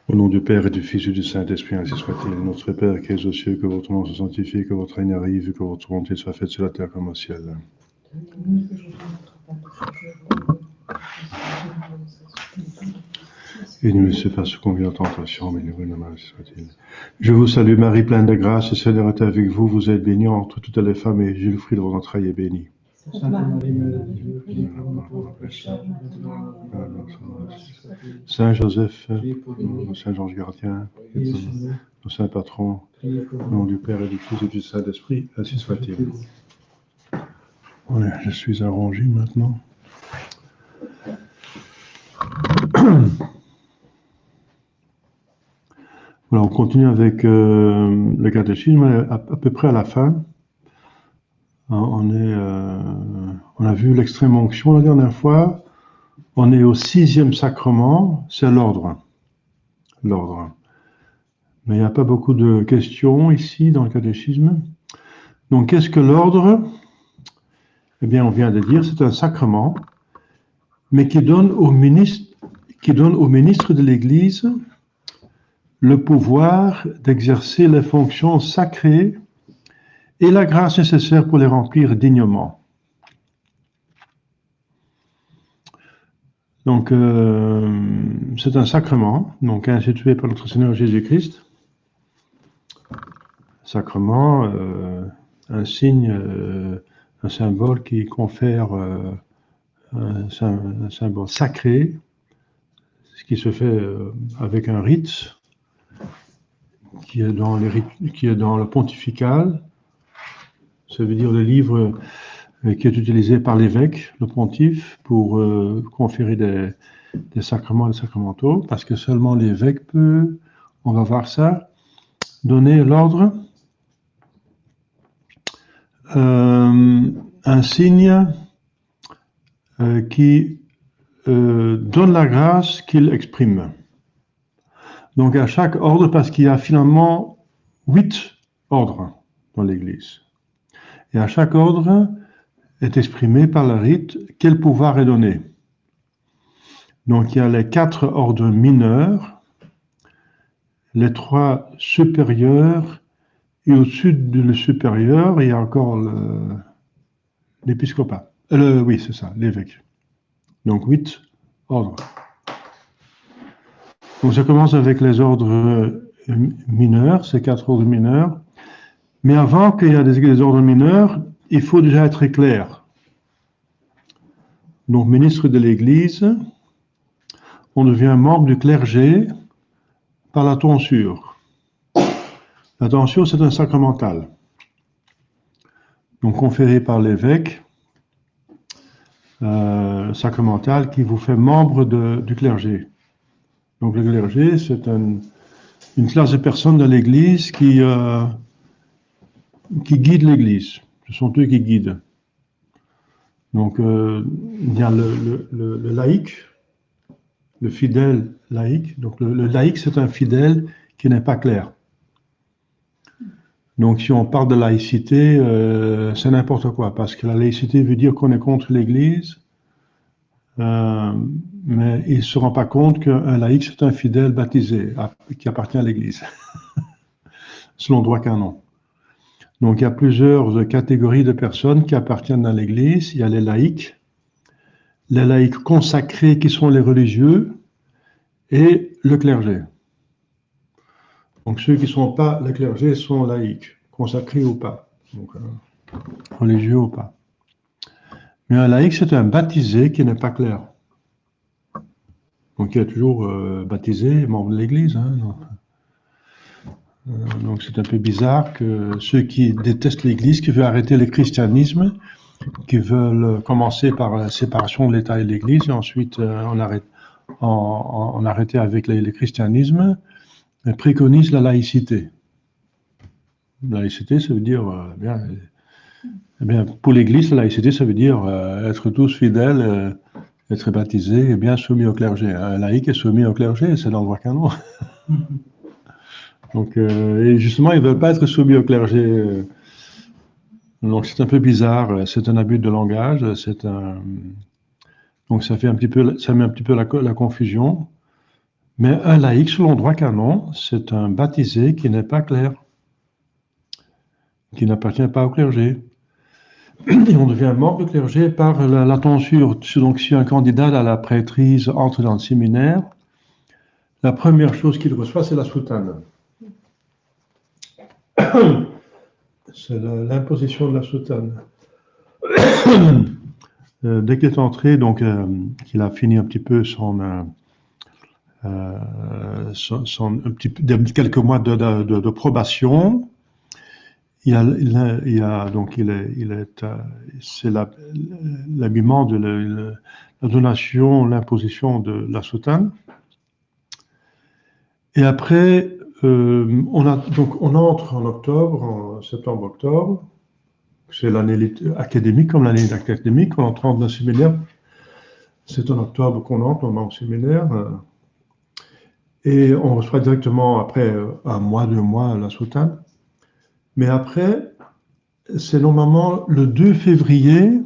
Au nom du Père et du Fils et du Saint-Esprit, ainsi soit-il. Notre Père qui es aux cieux, que votre nom soit sanctifié, que votre règne arrive, que votre volonté soit faite sur la terre comme au ciel. Et ne laissez pas succomber en tentation, mais nous mal soit-il. Je vous salue Marie, pleine de grâce, le Seigneur est avec vous. Vous êtes bénie entre toutes les femmes, et Jésus, le fruit de vos entrailles, est béni. Sainte Marie, Mère de Dieu, priez pour nous pauvres pécheurs, pécheurs, maintenant et à l'heure de notre mort. Saint Joseph, Priez pour nous. Saint Georges Gardien, Priez sur nous. nos saints patrons, Priez pour au nom nous. du Père et du Fils et du Saint-Esprit, ainsi soit-il. Voilà, je suis à Rongy maintenant. Voilà, on continue avec le catéchisme, à peu près à la fin. On a vu l'extrême onction la dernière fois. On est au 6e sacrement, c'est l'ordre. L'ordre. Mais il n'y a pas beaucoup de questions ici dans le catéchisme. Donc, qu'est-ce que l'ordre? Eh bien, on vient de dire, c'est un sacrement, mais qui donne au ministre de l'Église le pouvoir d'exercer les fonctions sacrées et la grâce nécessaire pour les remplir dignement. Donc, c'est un sacrement, donc institué par notre Seigneur Jésus-Christ. Sacrement, un signe, un symbole qui confère un symbole sacré, ce qui se fait avec un rite qui est dans le pontifical. Ça veut dire le livre qui est utilisé par l'évêque, le pontife, pour conférer des sacrements et des sacramentaux, parce que seulement l'évêque peut, on va voir ça, donner l'ordre, un signe qui donne la grâce qu'il exprime. Donc à chaque ordre, parce qu'il y a finalement 8 ordres dans l'Église. Et à chaque ordre est exprimé par le rite quel pouvoir est donné. Donc il y a les 4 ordres mineurs, les 3 supérieurs, et au-dessus du supérieur, il y a encore l'épiscopat. Oui, c'est ça, l'évêque. Donc 8 ordres. Donc ça commence avec les ordres mineurs, ces 4 ordres mineurs. Mais avant qu'il y ait des ordres mineurs, il faut déjà être clair. Donc ministre de l'Église, on devient membre du clergé par la tonsure. La tonsure, c'est un sacramental. Donc conféré par l'évêque, sacramental qui vous fait membre du clergé. Donc le clergé, c'est une classe de personnes de l'Église qui guident l'Église. Ce sont eux qui guident. Donc il y a le laïc, le fidèle laïc. Donc le laïc, c'est un fidèle qui n'est pas clair. Donc si on parle de laïcité, c'est n'importe quoi, parce que la laïcité veut dire qu'on est contre l'Église, mais il ne se rend pas compte qu'un laïc, c'est un fidèle baptisé, qui appartient à l'Église, selon droit canon. Donc il y a plusieurs catégories de personnes qui appartiennent à l'Église. Il y a les laïcs consacrés qui sont les religieux, et le clergé. Donc ceux qui ne sont pas le clergé sont laïcs, consacrés ou pas, donc religieux ou pas. Mais un laïc, c'est un baptisé qui n'est pas clair. Donc il est toujours baptisé, membre de l'Église. Hein, donc c'est un peu bizarre que ceux qui détestent l'Église, qui veulent arrêter le christianisme, qui veulent commencer par la séparation de l'État et de l'Église, et ensuite on arrêter avec le christianisme, préconisent la laïcité. La laïcité, ça veut dire, pour l'Église, la laïcité, ça veut dire être tous fidèles, être baptisés et bien soumis au clergé. Un laïc est soumis au clergé, c'est dans le droit canon. Donc, et justement, ils ne veulent pas être soumis au clergé. Donc, c'est un peu bizarre, c'est un abus de langage, donc ça met un petit peu la confusion. Mais un laïc, selon le droit canon, c'est un baptisé qui n'est pas clerc, qui n'appartient pas au clergé. Et on devient membre du clergé par la tonsure. Donc, si un candidat à la prêtrise entre dans le séminaire, la première chose qu'il reçoit, c'est la soutane. C'est l'imposition de la soutane. Dès qu'il est entré, donc qu'il a fini un petit peu quelques mois de probation, c'est l'habillement de la donation, l'imposition de la soutane. Et après, on entre en octobre, en septembre-octobre. C'est l'année académique, comme l'année académique. On entre dans le séminaire. C'est en octobre qu'on entre au séminaire. Et on reçoit directement, après un mois, 2 mois, la soutane. Mais après, c'est normalement le 2 février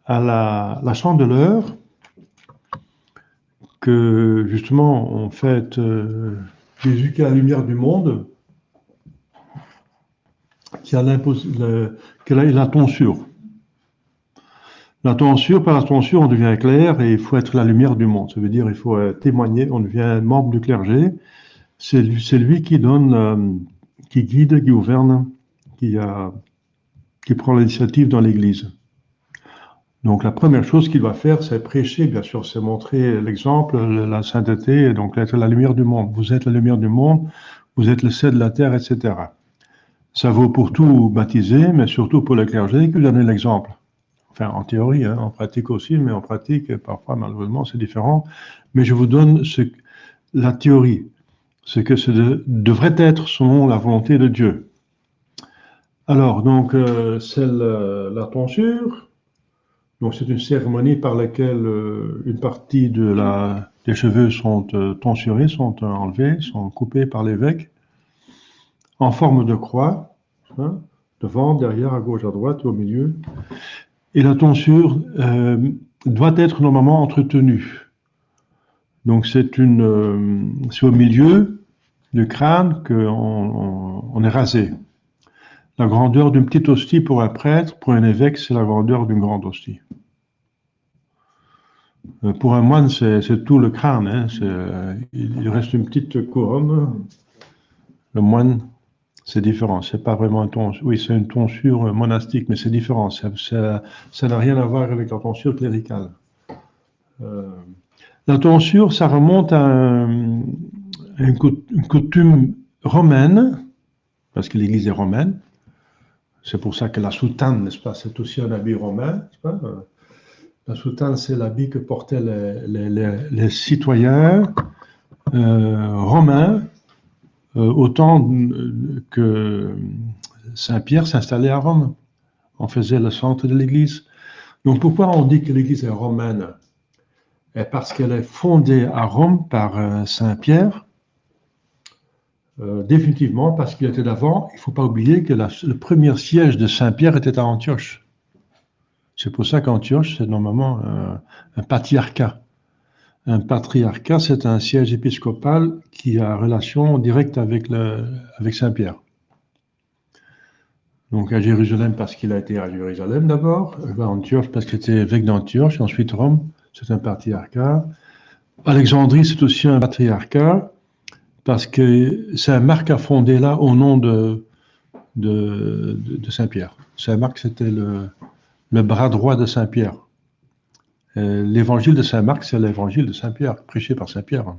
à la Chandeleur que, justement, on fête Jésus qui est la lumière du monde, qui a la tonsure. La tonsure, par la tonsure, on devient clair et il faut être la lumière du monde. Ça veut dire il faut témoigner, on devient membre du clergé. C'est lui qui donne, qui guide, qui gouverne, qui prend l'initiative dans l'Église. Donc la première chose qu'il va faire, c'est prêcher, bien sûr, c'est montrer l'exemple, la sainteté, donc être la lumière du monde. Vous êtes la lumière du monde, vous êtes le sel de la terre, etc. Ça vaut pour tout baptisé, mais surtout pour le clergé, que vous donnez l'exemple. Enfin, en théorie, hein, en pratique aussi, mais en pratique, parfois, malheureusement, c'est différent. Mais je vous donne la théorie, ce que devrait être selon la volonté de Dieu. Alors, donc, c'est la tonsure. Donc, c'est une cérémonie par laquelle une partie des cheveux sont tonsurés, sont enlevés, sont coupés par l'évêque, en forme de croix, hein, devant, derrière, à gauche, à droite, au milieu. Et la tonsure doit être normalement entretenue. Donc, c'est au milieu du crâne qu'on est rasé. La grandeur d'une petite hostie pour un prêtre, pour un évêque, c'est la grandeur d'une grande hostie. Pour un moine, c'est tout le crâne. Hein, il reste une petite couronne. Le moine, c'est différent. C'est pas vraiment un tonsure. Oui, c'est une tonsure monastique, mais c'est différent. Ça n'a rien à voir avec la tonsure cléricale. La tonsure, ça remonte à une coutume romaine, parce que l'Église est romaine. C'est pour ça que la soutane, n'est-ce pas, c'est aussi un habit romain, n'est-ce pas? La soutane, c'est l'habit que portaient les citoyens romains autant que Saint-Pierre s'installait à Rome. On faisait le centre de l'Église. Donc pourquoi on dit que l'Église est romaine? Parce qu'elle est fondée à Rome par Saint-Pierre. Définitivement, parce qu'il était d'avant, il ne faut pas oublier que le premier siège de Saint-Pierre était à Antioche. C'est pour ça qu'Antioche, c'est normalement un patriarcat. Un patriarcat, c'est un siège épiscopal qui a relation directe avec Saint-Pierre. Donc à Jérusalem, parce qu'il a été à Jérusalem d'abord, à Antioche, parce qu'il était évêque d'Antioche, ensuite Rome, c'est un patriarcat. Alexandrie, c'est aussi un patriarcat, parce que Saint-Marc a fondé là au nom de Saint-Pierre. Saint-Marc, c'était le bras droit de Saint-Pierre. L'évangile de Saint-Marc, c'est l'évangile de Saint-Pierre, prêché par Saint-Pierre.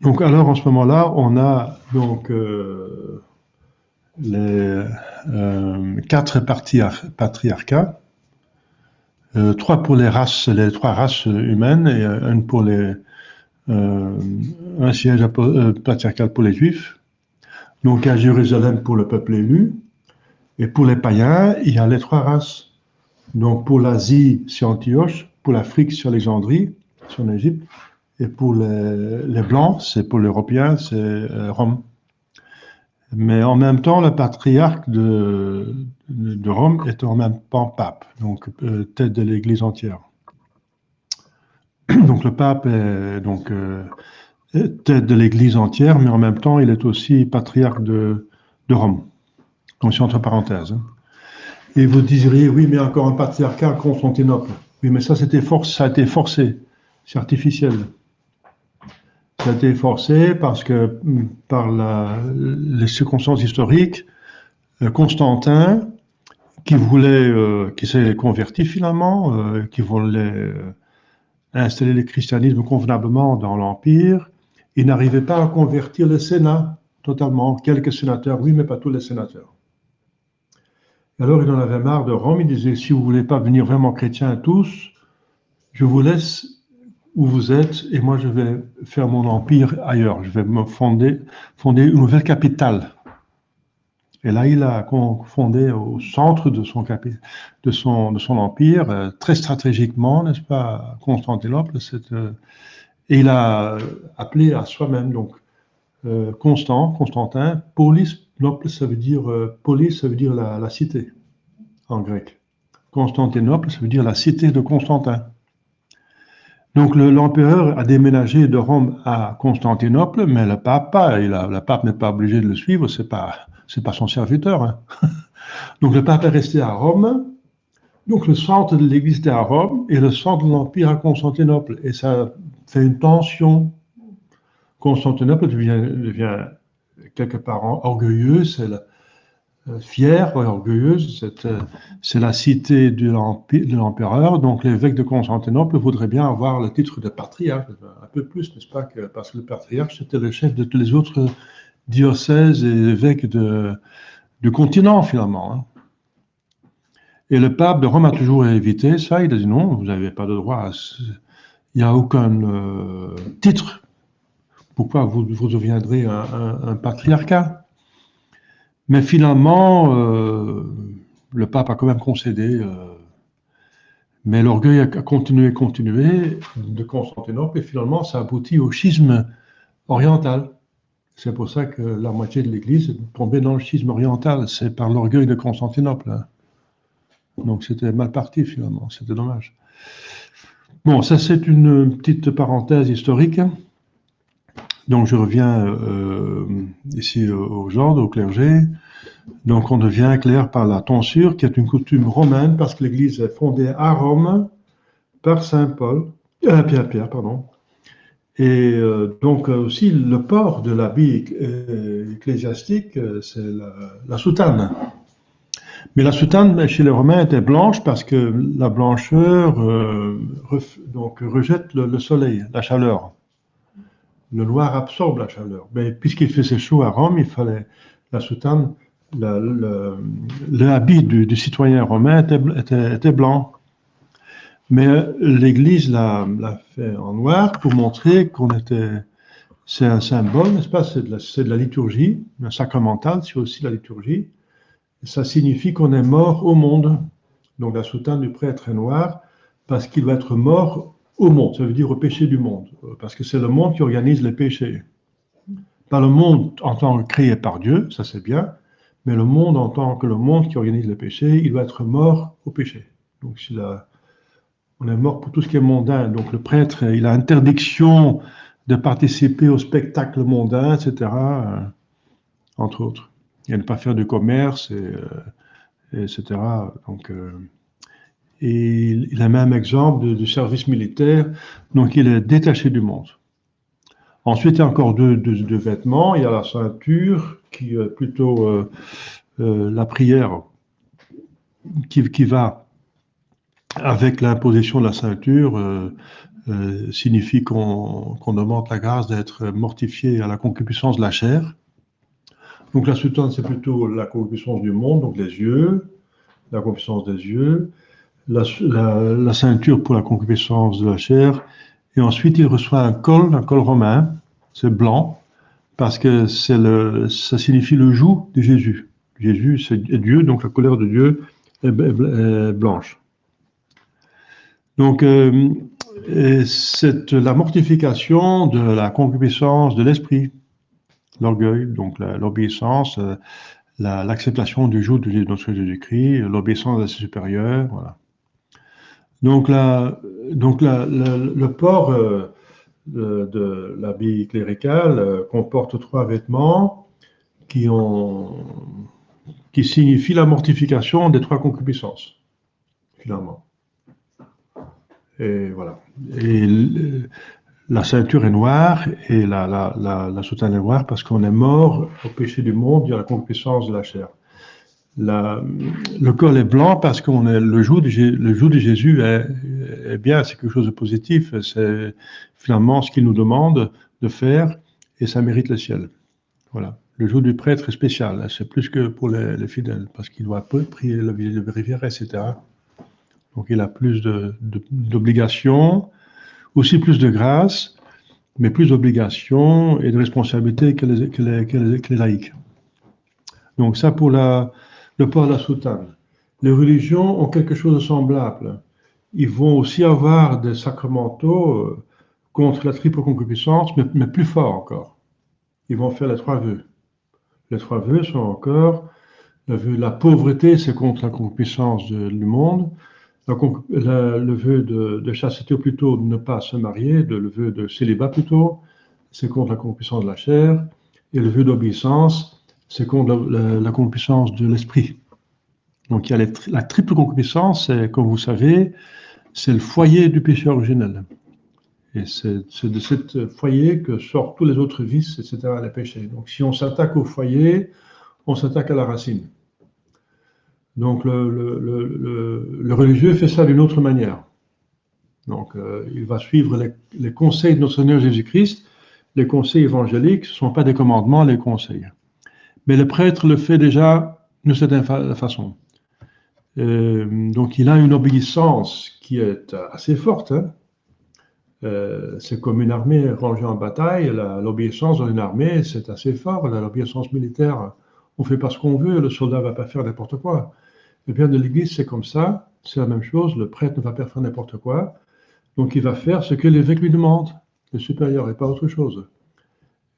Donc alors, en ce moment-là, on a donc les 4 patriarcats, 3 pour les 3 races humaines et un siège patriarcal pour les Juifs. Donc à Jérusalem pour le peuple élu. Et pour les païens, il y a les 3 races. Donc pour l'Asie, c'est Antioche, pour l'Afrique, c'est Alexandrie, c'est en Égypte, et pour les Blancs, c'est pour l'Européen, c'est Rome. Mais en même temps, le patriarche de Rome est en même temps pape, donc tête de l'Église entière. Donc le pape est donc tête de l'Église entière, mais en même temps, il est aussi patriarche de Rome. Donc c'est entre parenthèses. Hein. Et vous diriez, oui, mais encore un patriarcat à Constantinople. Oui, mais ça, ça a été forcé. C'est artificiel. Ça a été forcé parce que, par les circonstances historiques, Constantin, qui s'est converti finalement, qui voulait installer le christianisme convenablement dans l'Empire, il n'arrivait pas à convertir le Sénat totalement. Quelques sénateurs, oui, mais pas tous les sénateurs. Alors il en avait marre de Rome, il disait, si vous ne voulez pas devenir vraiment chrétiens tous, je vous laisse où vous êtes et moi je vais faire mon empire ailleurs, je vais me fonder une nouvelle capitale. Et là il a fondé au centre de son empire, très stratégiquement, n'est-ce pas, Constantinople, et il a appelé à soi-même donc Constantin, polis, nople, ça veut dire polis, ça veut dire la cité en grec. Constantinople, ça veut dire la cité de Constantin. Donc l'empereur a déménagé de Rome à Constantinople, mais le pape pas. Le pape n'est pas obligé de le suivre, c'est pas son serviteur. Hein. Donc le pape est resté à Rome. Donc le centre de l'Église était à Rome et le centre de l'empire à Constantinople. Et ça fait une tension. Constantinople devient quelque part orgueilleux, fière, orgueilleuse, c'est la cité de l'empereur, donc l'évêque de Constantinople voudrait bien avoir le titre de patriarche, un peu plus, n'est-ce pas, parce que le patriarche c'était le chef de tous les autres diocèses et évêques du continent finalement. Hein. Et le pape de Rome a toujours évité ça, il a dit non, vous n'avez pas de droit, il n'y a aucun titre, pourquoi vous deviendrez un patriarcat? Mais finalement, le pape a quand même concédé, mais l'orgueil a continué de Constantinople, et finalement, ça aboutit au schisme oriental. C'est pour ça que la moitié de l'Église est tombée dans le schisme oriental. C'est par l'orgueil de Constantinople. Hein. Donc c'était mal parti finalement, c'était dommage. Bon, ça c'est une petite parenthèse historique. Donc je reviens ici aux ordres, au clergé. Donc on devient clerc par la tonsure, qui est une coutume romaine, parce que l'Église est fondée à Rome par Pierre, pardon. Et donc aussi le port de l'habit ecclésiastique, c'est la soutane. Mais la soutane chez les Romains était blanche parce que la blancheur donc rejette le soleil, la chaleur. Le noir absorbe la chaleur. Mais puisqu'il faisait chaud à Rome, il fallait la soutane. Le habit du citoyen romain était blanc. Mais l'Église l'a fait en noir pour montrer c'est un symbole, n'est-ce pas? C'est de la liturgie, un sacramental, c'est aussi la liturgie. Et ça signifie qu'on est mort au monde. Donc la soutane du prêtre est noire parce qu'il va être mort au monde, ça veut dire au péché du monde, parce que c'est le monde qui organise les péchés. Pas le monde en tant que créé par Dieu, ça c'est bien, mais le monde en tant que le monde qui organise les péchés, il va être mort au péché. Donc on est mort pour tout ce qui est mondain. Donc le prêtre, il a interdiction de participer au spectacle mondain, etc., entre autres. Et de ne pas faire du commerce, etc. Donc, et il a même exemple du service militaire, donc il est détaché du monde. Ensuite, il y a encore deux vêtements. Il y a la ceinture, qui est plutôt la prière, qui va avec l'imposition de la ceinture, signifie qu'on demande la grâce d'être mortifié à la concupiscence de la chair. Donc la soutane, c'est plutôt la concupiscence du monde, donc les yeux, la concupiscence des yeux, la ceinture pour la concupiscence de la chair, et ensuite il reçoit un col romain, c'est blanc, parce que ça signifie le joug de Jésus. Jésus, c'est Dieu, donc la colère de Dieu est blanche. Donc, c'est la mortification de la concupiscence de l'esprit, l'orgueil, donc l'obéissance, l'acceptation du joug de notre Jésus-Christ, l'obéissance à ses supérieurs, voilà. Donc, le port de l'habit clérical comporte 3 vêtements qui, qui signifient la mortification des 3 concupiscences, finalement. Et voilà. Et la ceinture est noire et la soutane est noire parce qu'on est mort au péché du monde, il y a la concupiscence de la chair. Le col est blanc parce qu'on est le joug de Jésus est bien, c'est quelque chose de positif. C'est finalement ce qu'il nous demande de faire et ça mérite le ciel. Voilà. Le joug du prêtre est spécial. C'est plus que pour les fidèles parce qu'il doit prier le vérifier, etc. Donc il a plus d'obligations, aussi plus de grâce, mais plus d'obligations et de responsabilités que les laïcs. Donc ça pour le port de la soutane. Les religions ont quelque chose de semblable. Ils vont aussi avoir des sacramentaux contre la triple concupiscence, mais plus fort encore. Ils vont faire les 3 vœux. Les 3 vœux sont encore le vœu de la pauvreté, c'est contre la concupiscence du monde. Le vœu de chasteté, ou plutôt de ne pas se marier, le vœu de célibat plutôt, c'est contre la concupiscence de la chair. Et le vœu d'obéissance, c'est contre la concupiscence de l'esprit. Donc il y a la triple concupiscence, comme vous savez, c'est le foyer du péché originel. Et c'est de ce foyer que sortent tous les autres vices, etc., les péchés. Donc si on s'attaque au foyer, on s'attaque à la racine. Donc le religieux fait ça d'une autre manière. Donc il va suivre les conseils de notre Seigneur Jésus-Christ. Les conseils évangéliques, ce ne sont pas des commandements, les conseils. Mais le prêtre le fait déjà de cette façon. Donc il a une obéissance qui est assez forte. Hein. C'est comme une armée rangée en bataille. L'obéissance dans une armée, c'est assez fort. L'obéissance militaire, on fait pas ce qu'on veut. Le soldat va pas faire n'importe quoi. Le bien de l'Église, c'est comme ça. C'est la même chose. Le prêtre ne va pas faire n'importe quoi. Donc il va faire ce que l'évêque lui demande, le supérieur, et pas autre chose.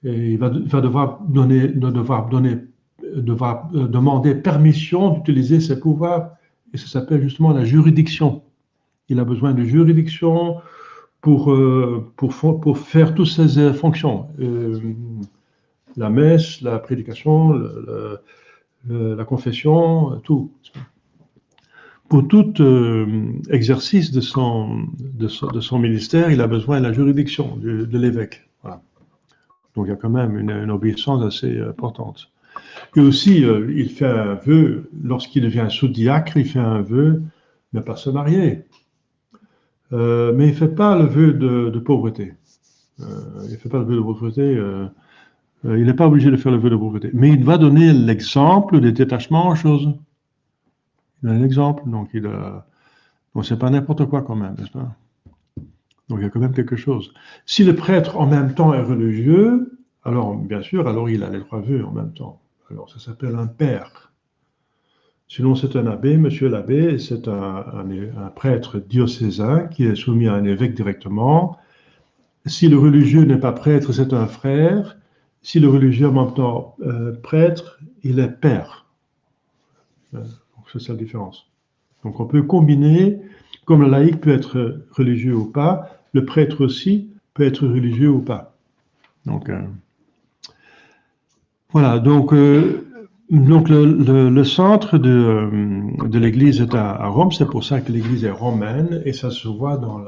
Et il va devoir demander permission d'utiliser ses pouvoirs. Et ça s'appelle justement la juridiction. Il a besoin de juridiction pour faire toutes ces fonctions. La messe, la prédication, la confession, tout. Pour tout exercice de son ministère, il a besoin de la juridiction de l'évêque. Voilà. Donc il y a quand même une obéissance assez importante. Et aussi, il fait un vœu, lorsqu'il devient sous-diacre, il fait un vœu de ne pas se marier. Mais il ne fait pas le vœu de pauvreté. Il ne fait pas le vœu de pauvreté. Il n'est pas obligé de faire le vœu de pauvreté. Mais il va donner l'exemple des détachements en choses. Il a un exemple. Donc, c'est pas n'importe quoi quand même, n'est-ce pas? Donc, il y a quand même quelque chose. Si le prêtre, en même temps, est religieux, alors, bien sûr, alors il a les 3 vœux en même temps. Alors, ça s'appelle un père. Sinon, c'est un abbé. Monsieur l'abbé, c'est un prêtre diocésain qui est soumis à un évêque directement. Si le religieux n'est pas prêtre, c'est un frère. Si le religieux est en même temps prêtre, il est père. Donc, c'est ça la différence. Donc, on peut combiner, comme le laïc peut être religieux ou pas, le prêtre aussi peut être religieux ou pas. Donc, voilà. Donc le centre de l'Église est à Rome. C'est pour ça que l'Église est romaine et ça se voit dans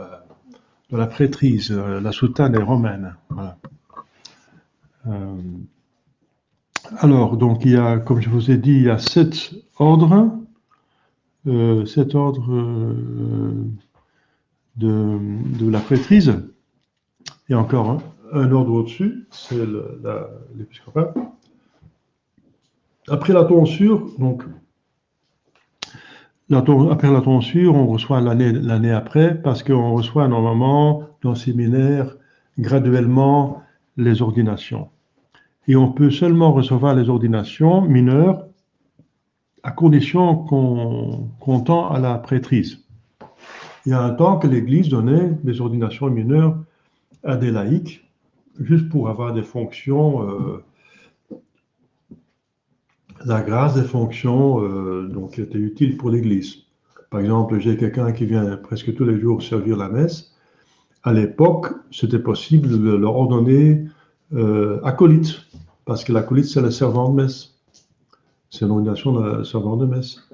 la prêtrise. La soutane est romaine. Voilà. Alors, donc, il y a, comme je vous ai dit, il y a 7 ordres. 7 ordres de la prêtrise. Il y a encore un ordre au-dessus, c'est l'épiscopat. Après la tonsure, donc, après la tonsure, on reçoit l'année après, parce qu'on reçoit normalement dans le séminaire graduellement les ordinations. Et on peut seulement recevoir les ordinations mineures à condition qu'on tend à la prêtrise. Il y a un temps que l'Église donnait des ordinations mineures à des laïcs, juste pour avoir des fonctions, la grâce des fonctions donc, qui étaient utiles pour l'Église. Par exemple, j'ai quelqu'un qui vient presque tous les jours servir la messe. À l'époque, c'était possible de leur ordonner acolyte, parce que l'acolyte, c'est le servant de messe. C'est l'ordination de servant de messe.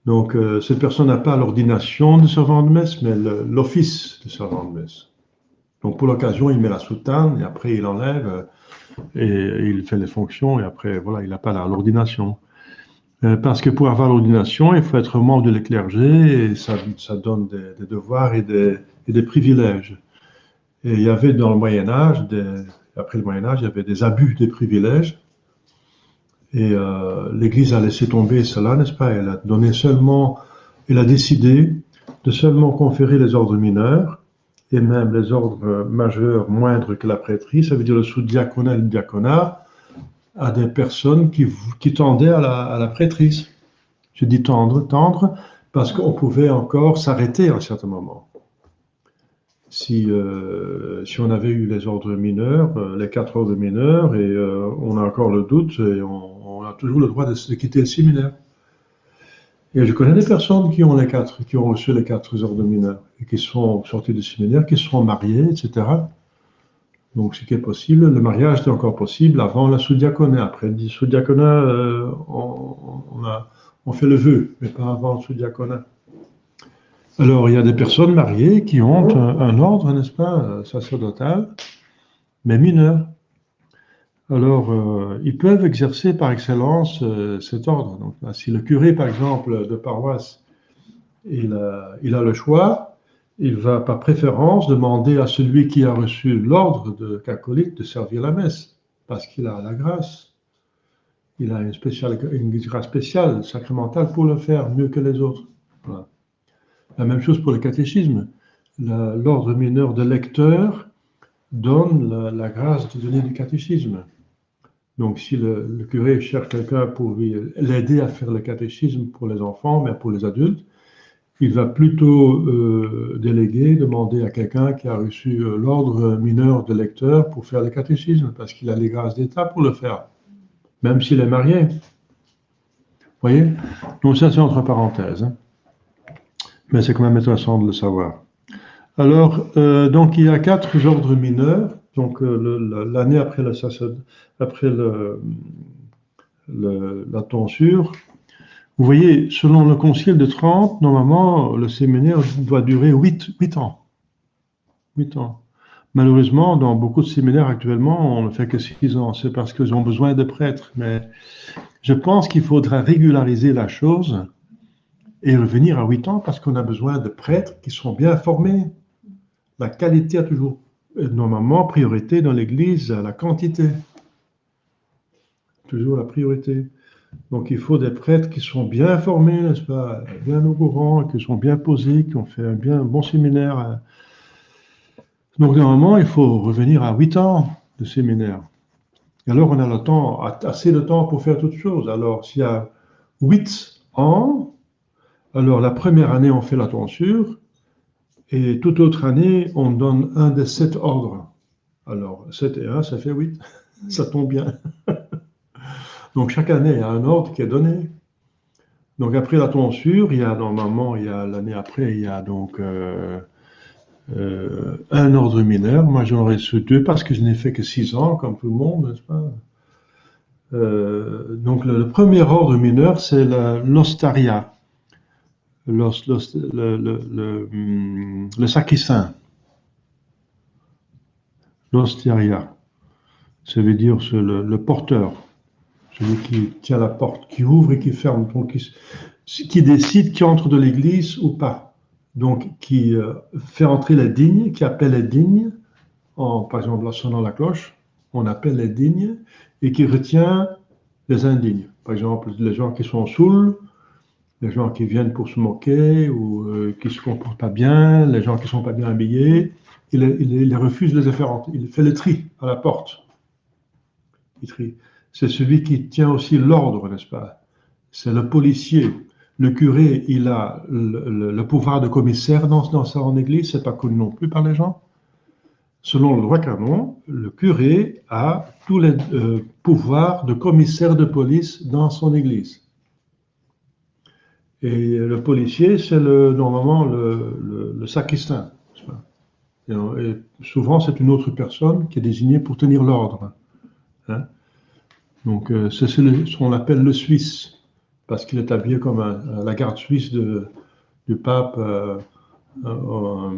Donc, cette personne n'a pas l'ordination de servant de messe, mais l'office de servant de messe. Donc, pour l'occasion, il met la soutane et après, il enlève et il fait les fonctions et après, voilà, il n'a pas l'ordination. Parce que pour avoir l'ordination, il faut être membre de l'clergé et ça donne des devoirs et des privilèges. Et il y avait dans le Moyen-Âge, après le Moyen-Âge, il y avait des abus des privilèges. Et l'Église a laissé tomber cela, n'est-ce pas? Elle a décidé de seulement conférer les ordres mineurs et même les ordres majeurs moindres que la prêtrise, ça veut dire le sous-diaconat et le diaconat, à des personnes qui tendaient à la prêtrise. Je dis tendre, parce qu'on pouvait encore s'arrêter à un certain moment. Si on avait eu les ordres mineurs, les 4 ordres mineurs, et on a encore le doute, et on a toujours le droit de quitter le séminaire. Et je connais des personnes qui ont reçu les 4 ordres mineurs, et qui sont sortis du séminaire, qui se sont mariés, etc. Donc, ce qui est possible, le mariage était encore possible avant la sous-diaconat. Après le sous-diaconat, on fait le vœu, mais pas avant le sous-diaconat. Alors, il y a des personnes mariées qui ont un ordre, n'est-ce pas, sacerdotal, mais mineur. Alors, ils peuvent exercer par excellence cet ordre. Donc, là, si le curé, par exemple, de paroisse, il a le choix, il va par préférence demander à celui qui a reçu l'ordre de catholique de servir la messe, parce qu'il a la grâce. Il a une grâce spéciale, sacramentale, pour le faire mieux que les autres. Voilà. La même chose pour le catéchisme. L'ordre mineur de lecteur donne la grâce de donner du catéchisme. Donc, si le curé cherche quelqu'un pour l'aider à faire le catéchisme pour les enfants, mais pour les adultes, il va plutôt déléguer, demander à quelqu'un qui a reçu l'ordre mineur de lecteur pour faire le catéchisme, parce qu'il a les grâces d'État pour le faire, même s'il est marié. Vous voyez? Donc ça, c'est entre parenthèses. Hein. Mais c'est quand même intéressant de le savoir. Alors, donc il y a 4 ordres mineurs. Donc l'année après la tonsure. Vous voyez, selon le Concile de Trente, normalement, le séminaire doit durer 8 ans. 8 ans. Malheureusement, dans beaucoup de séminaires actuellement, on ne fait que 6 ans. C'est parce qu'ils ont besoin de prêtres. Mais je pense qu'il faudra régulariser la chose et revenir à 8 ans parce qu'on a besoin de prêtres qui sont bien formés. La qualité a toujours, normalement, priorité dans l'Église à la quantité. Toujours la priorité. Donc, il faut des prêtres qui sont bien formés, n'est-ce pas, bien au courant, qui sont bien posés, qui ont fait un bon séminaire. Donc, normalement, il faut revenir à 8 ans de séminaire. Et alors, on a assez de temps pour faire toutes choses. Alors, s'il y a 8 ans, alors la première année, on fait la tonsure, et toute autre année, on donne un des 7 ordres. Alors, 7 et 1, ça fait 8. Ça tombe bien. Donc, chaque année, il y a un ordre qui est donné. Donc, après la tonsure, l'année après, il y a donc un ordre mineur. Moi, j'en aurais reçu 2 parce que je n'ai fait que 6 ans, comme tout le monde, n'est-ce pas? Donc, le premier ordre mineur, c'est l'ostaria, le sacristain. L'ostaria, ça veut dire le porteur. Celui qui tient la porte, qui ouvre et qui ferme, donc qui décide qui entre de l'église ou pas. Donc, qui fait entrer les dignes, qui appelle les dignes, par exemple en sonnant la cloche, on appelle les dignes, et qui retient les indignes. Par exemple, les gens qui sont saouls, les gens qui viennent pour se moquer, ou qui ne se comportent pas bien, les gens qui ne sont pas bien habillés, il refuse de les faire entrer. Il fait le tri à la porte. Il trie. C'est celui qui tient aussi l'ordre, n'est-ce pas? C'est le policier. Le curé, il a le pouvoir de commissaire dans son église, c'est pas connu non plus par les gens. Selon le droit canon, le curé a tous les pouvoirs de commissaire de police dans son église. Et le policier, c'est normalement le sacristain. N'est-ce pas? Et souvent, c'est une autre personne qui est désignée pour tenir l'ordre. Hein. Donc, c'est ce qu'on appelle le Suisse, parce qu'il est habillé comme la garde suisse du pape au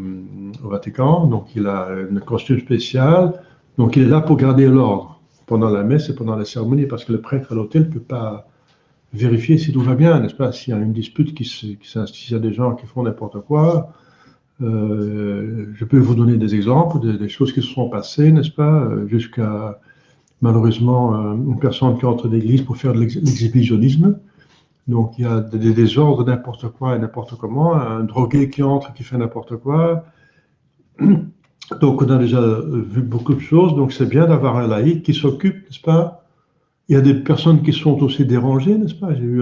Vatican. Donc, il a une costume spéciale. Donc, il est là pour garder l'ordre pendant la messe et pendant la cérémonie, parce que le prêtre à l'autel ne peut pas vérifier si tout va bien, n'est-ce pas? S'il y a une dispute s'il y a des gens qui font n'importe quoi, je peux vous donner des exemples, des choses qui se sont passées, n'est-ce pas? Jusqu'à, malheureusement, une personne qui entre l'église pour faire de l'exhibitionnisme. Donc, il y a des désordres, n'importe quoi et n'importe comment, un drogué qui entre, qui fait n'importe quoi. Donc, on a déjà vu beaucoup de choses. Donc, c'est bien d'avoir un laïc qui s'occupe, n'est-ce pas? Il y a des personnes qui sont aussi dérangées, n'est-ce pas? J'ai eu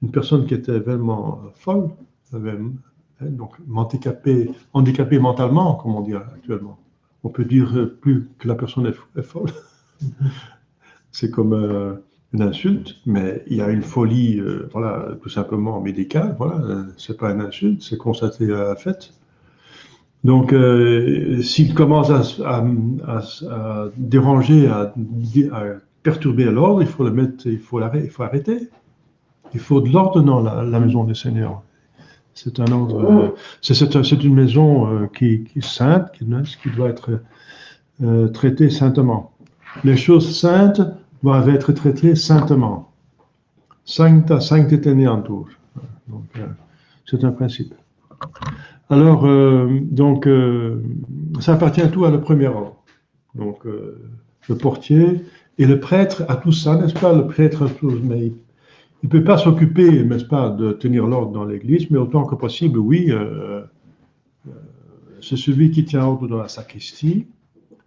une personne qui était vraiment folle, donc handicapée mentalement, comme on dit actuellement. On peut dire plus que la personne est folle. C'est comme une insulte, mais il y a une folie, voilà, tout simplement médicale. Voilà, c'est pas une insulte, c'est constaté à la fait. Donc, s'il commence à déranger, à perturber l'ordre, il faut arrêter. Il faut de l'ordre dans la maison du Seigneur. C'est un ordre, c'est une maison qui est sainte, qui doit être traitée saintement. Les choses saintes doivent être traitées saintement. Sancta sanctite neantur. Donc, c'est un principe. Alors, ça appartient tout à le premier ordre. Donc, le portier et le prêtre a tout ça, n'est-ce pas? Le prêtre a tout, mais il ne peut pas s'occuper, n'est-ce pas, de tenir l'ordre dans l'église, mais autant que possible, oui, c'est celui qui tient ordre dans la sacristie,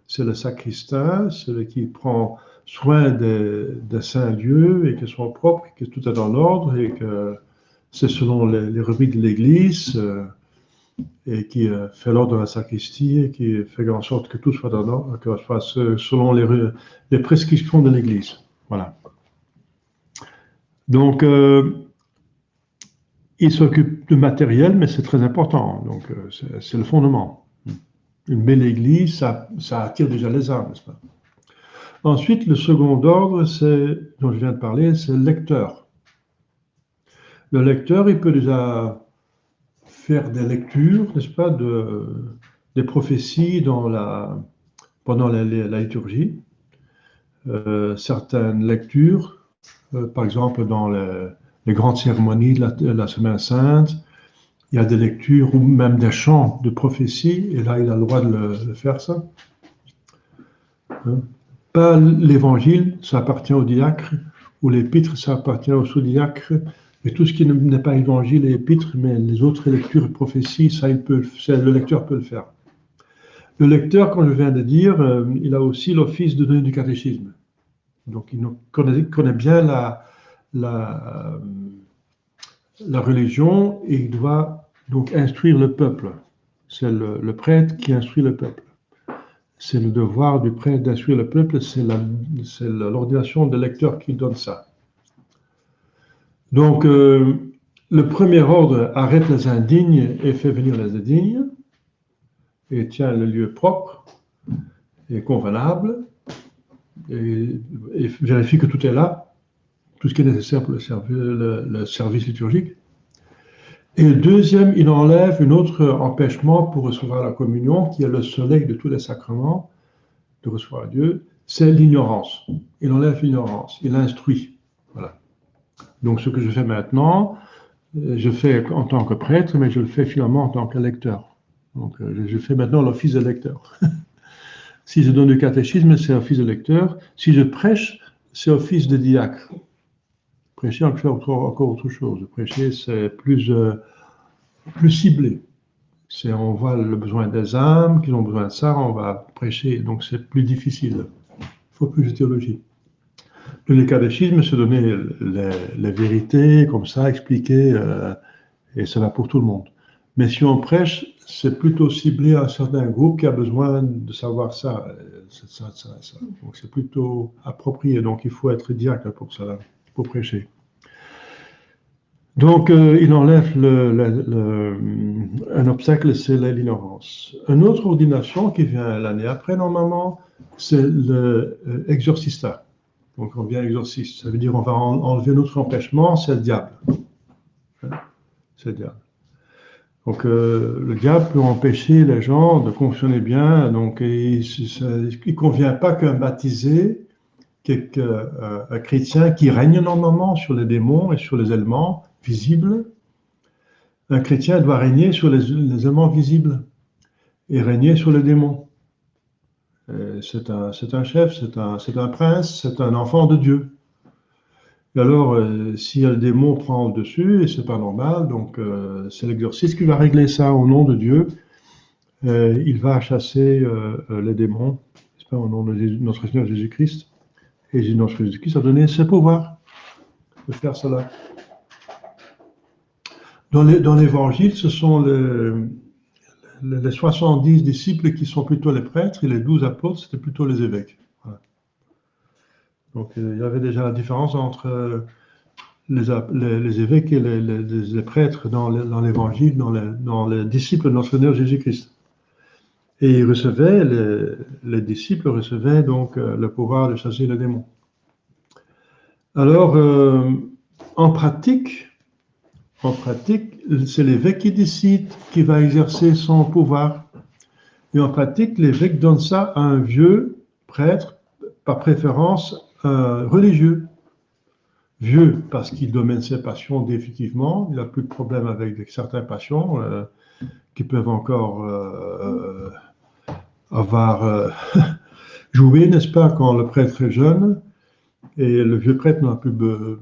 c'est le sacristain, celui qui prend soin des saints lieux et qu'ils sont propres, que tout est dans l'ordre et que c'est selon les remis de l'église. Et qui fait l'ordre de la sacristie et qui fait en sorte que tout soit dans l'ordre, que ce soit selon les prescriptions de l'Église. Voilà. Donc, il s'occupe du matériel, mais c'est très important. Donc, c'est le fondement. Une belle Église, ça attire déjà les âmes, n'est-ce pas? Ensuite, le second ordre, dont je viens de parler, c'est le lecteur. Le lecteur, il peut déjà faire des lectures, n'est-ce pas, des prophéties pendant la liturgie. Certaines lectures, par exemple dans les grandes cérémonies de la Semaine Sainte, il y a des lectures ou même des chants de prophétie, et là il a le droit de le faire ça. Pas l'évangile, ça appartient au diacre, ou l'épître, ça appartient au sous-diacre. Mais tout ce qui n'est pas évangile et épître, mais les autres lectures et prophéties, ça, le lecteur peut le faire. Le lecteur, comme je viens de dire, il a aussi l'office de donner du catéchisme. Donc, il connaît bien la religion et il doit donc instruire le peuple. C'est le prêtre qui instruit le peuple. C'est le devoir du prêtre d'instruire le peuple, c'est l'ordination de lecteur qui donne ça. Donc, le premier ordre arrête les indignes et fait venir les indignes, et tient le lieu propre et convenable, et vérifie que tout est là, tout ce qui est nécessaire pour le service liturgique. Et le deuxième, il enlève un autre empêchement pour recevoir la communion, qui est le soleil de tous les sacrements, de recevoir Dieu, c'est l'ignorance. Il enlève l'ignorance, il instruit. Voilà. Donc ce que je fais maintenant, je fais en tant que prêtre, mais je le fais finalement en tant que lecteur. Donc je fais maintenant l'office de lecteur. Si je donne du catéchisme, c'est office de lecteur. Si je prêche, c'est office de diacre. Prêcher, encore autre chose. Prêcher, c'est plus ciblé. On voit le besoin des âmes, qui ont besoin de ça, on va prêcher. Donc c'est plus difficile. Il faut plus de théologie. Le catéchisme, c'est donner les vérités, comme ça, expliquer, et ça va pour tout le monde. Mais si on prêche, c'est plutôt ciblé à un certain groupe qui a besoin de savoir ça. Donc c'est plutôt approprié. Donc il faut être diacre pour ça, pour prêcher. Donc, il enlève un obstacle, c'est l'ignorance. Une autre ordination qui vient l'année après, normalement, c'est l'exorcista. Donc, on vient exorciste. Ça veut dire on va enlever notre empêchement, c'est le diable. C'est le diable. Donc, le diable peut empêcher les gens de fonctionner bien. Donc, il ne convient pas qu'un baptisé, un chrétien qui règne normalement sur les démons et sur les éléments visibles, un chrétien doit régner sur les éléments visibles et régner sur les démons. C'est un chef, c'est un prince, c'est un enfant de Dieu. Et alors, si le démon prend le dessus, et c'est pas normal, donc c'est l'exorciste qui va régler ça au nom de Dieu. Il va chasser les démons, n'est-ce pas, au nom de notre Seigneur Jésus-Christ. Et notre Jésus-Christ a donné ses pouvoirs de faire cela. Dans l'évangile, ce sont les 70 disciples qui sont plutôt les prêtres et les 12 apôtres, c'était plutôt les évêques. Voilà. Donc il y avait déjà la différence entre les évêques et les prêtres dans l'évangile, dans les disciples de notre Seigneur Jésus-Christ. Et ils recevaient, les disciples recevaient donc le pouvoir de chasser les démons. Alors, en pratique, c'est l'évêque qui décide qui va exercer son pouvoir. Et en pratique, l'évêque donne ça à un vieux prêtre, par préférence religieux. Vieux parce qu'il domine ses passions définitivement, il n'a plus de problème avec certaines passions qui peuvent encore avoir joué, n'est-ce pas, quand le prêtre est jeune. Et le vieux prêtre n'a plus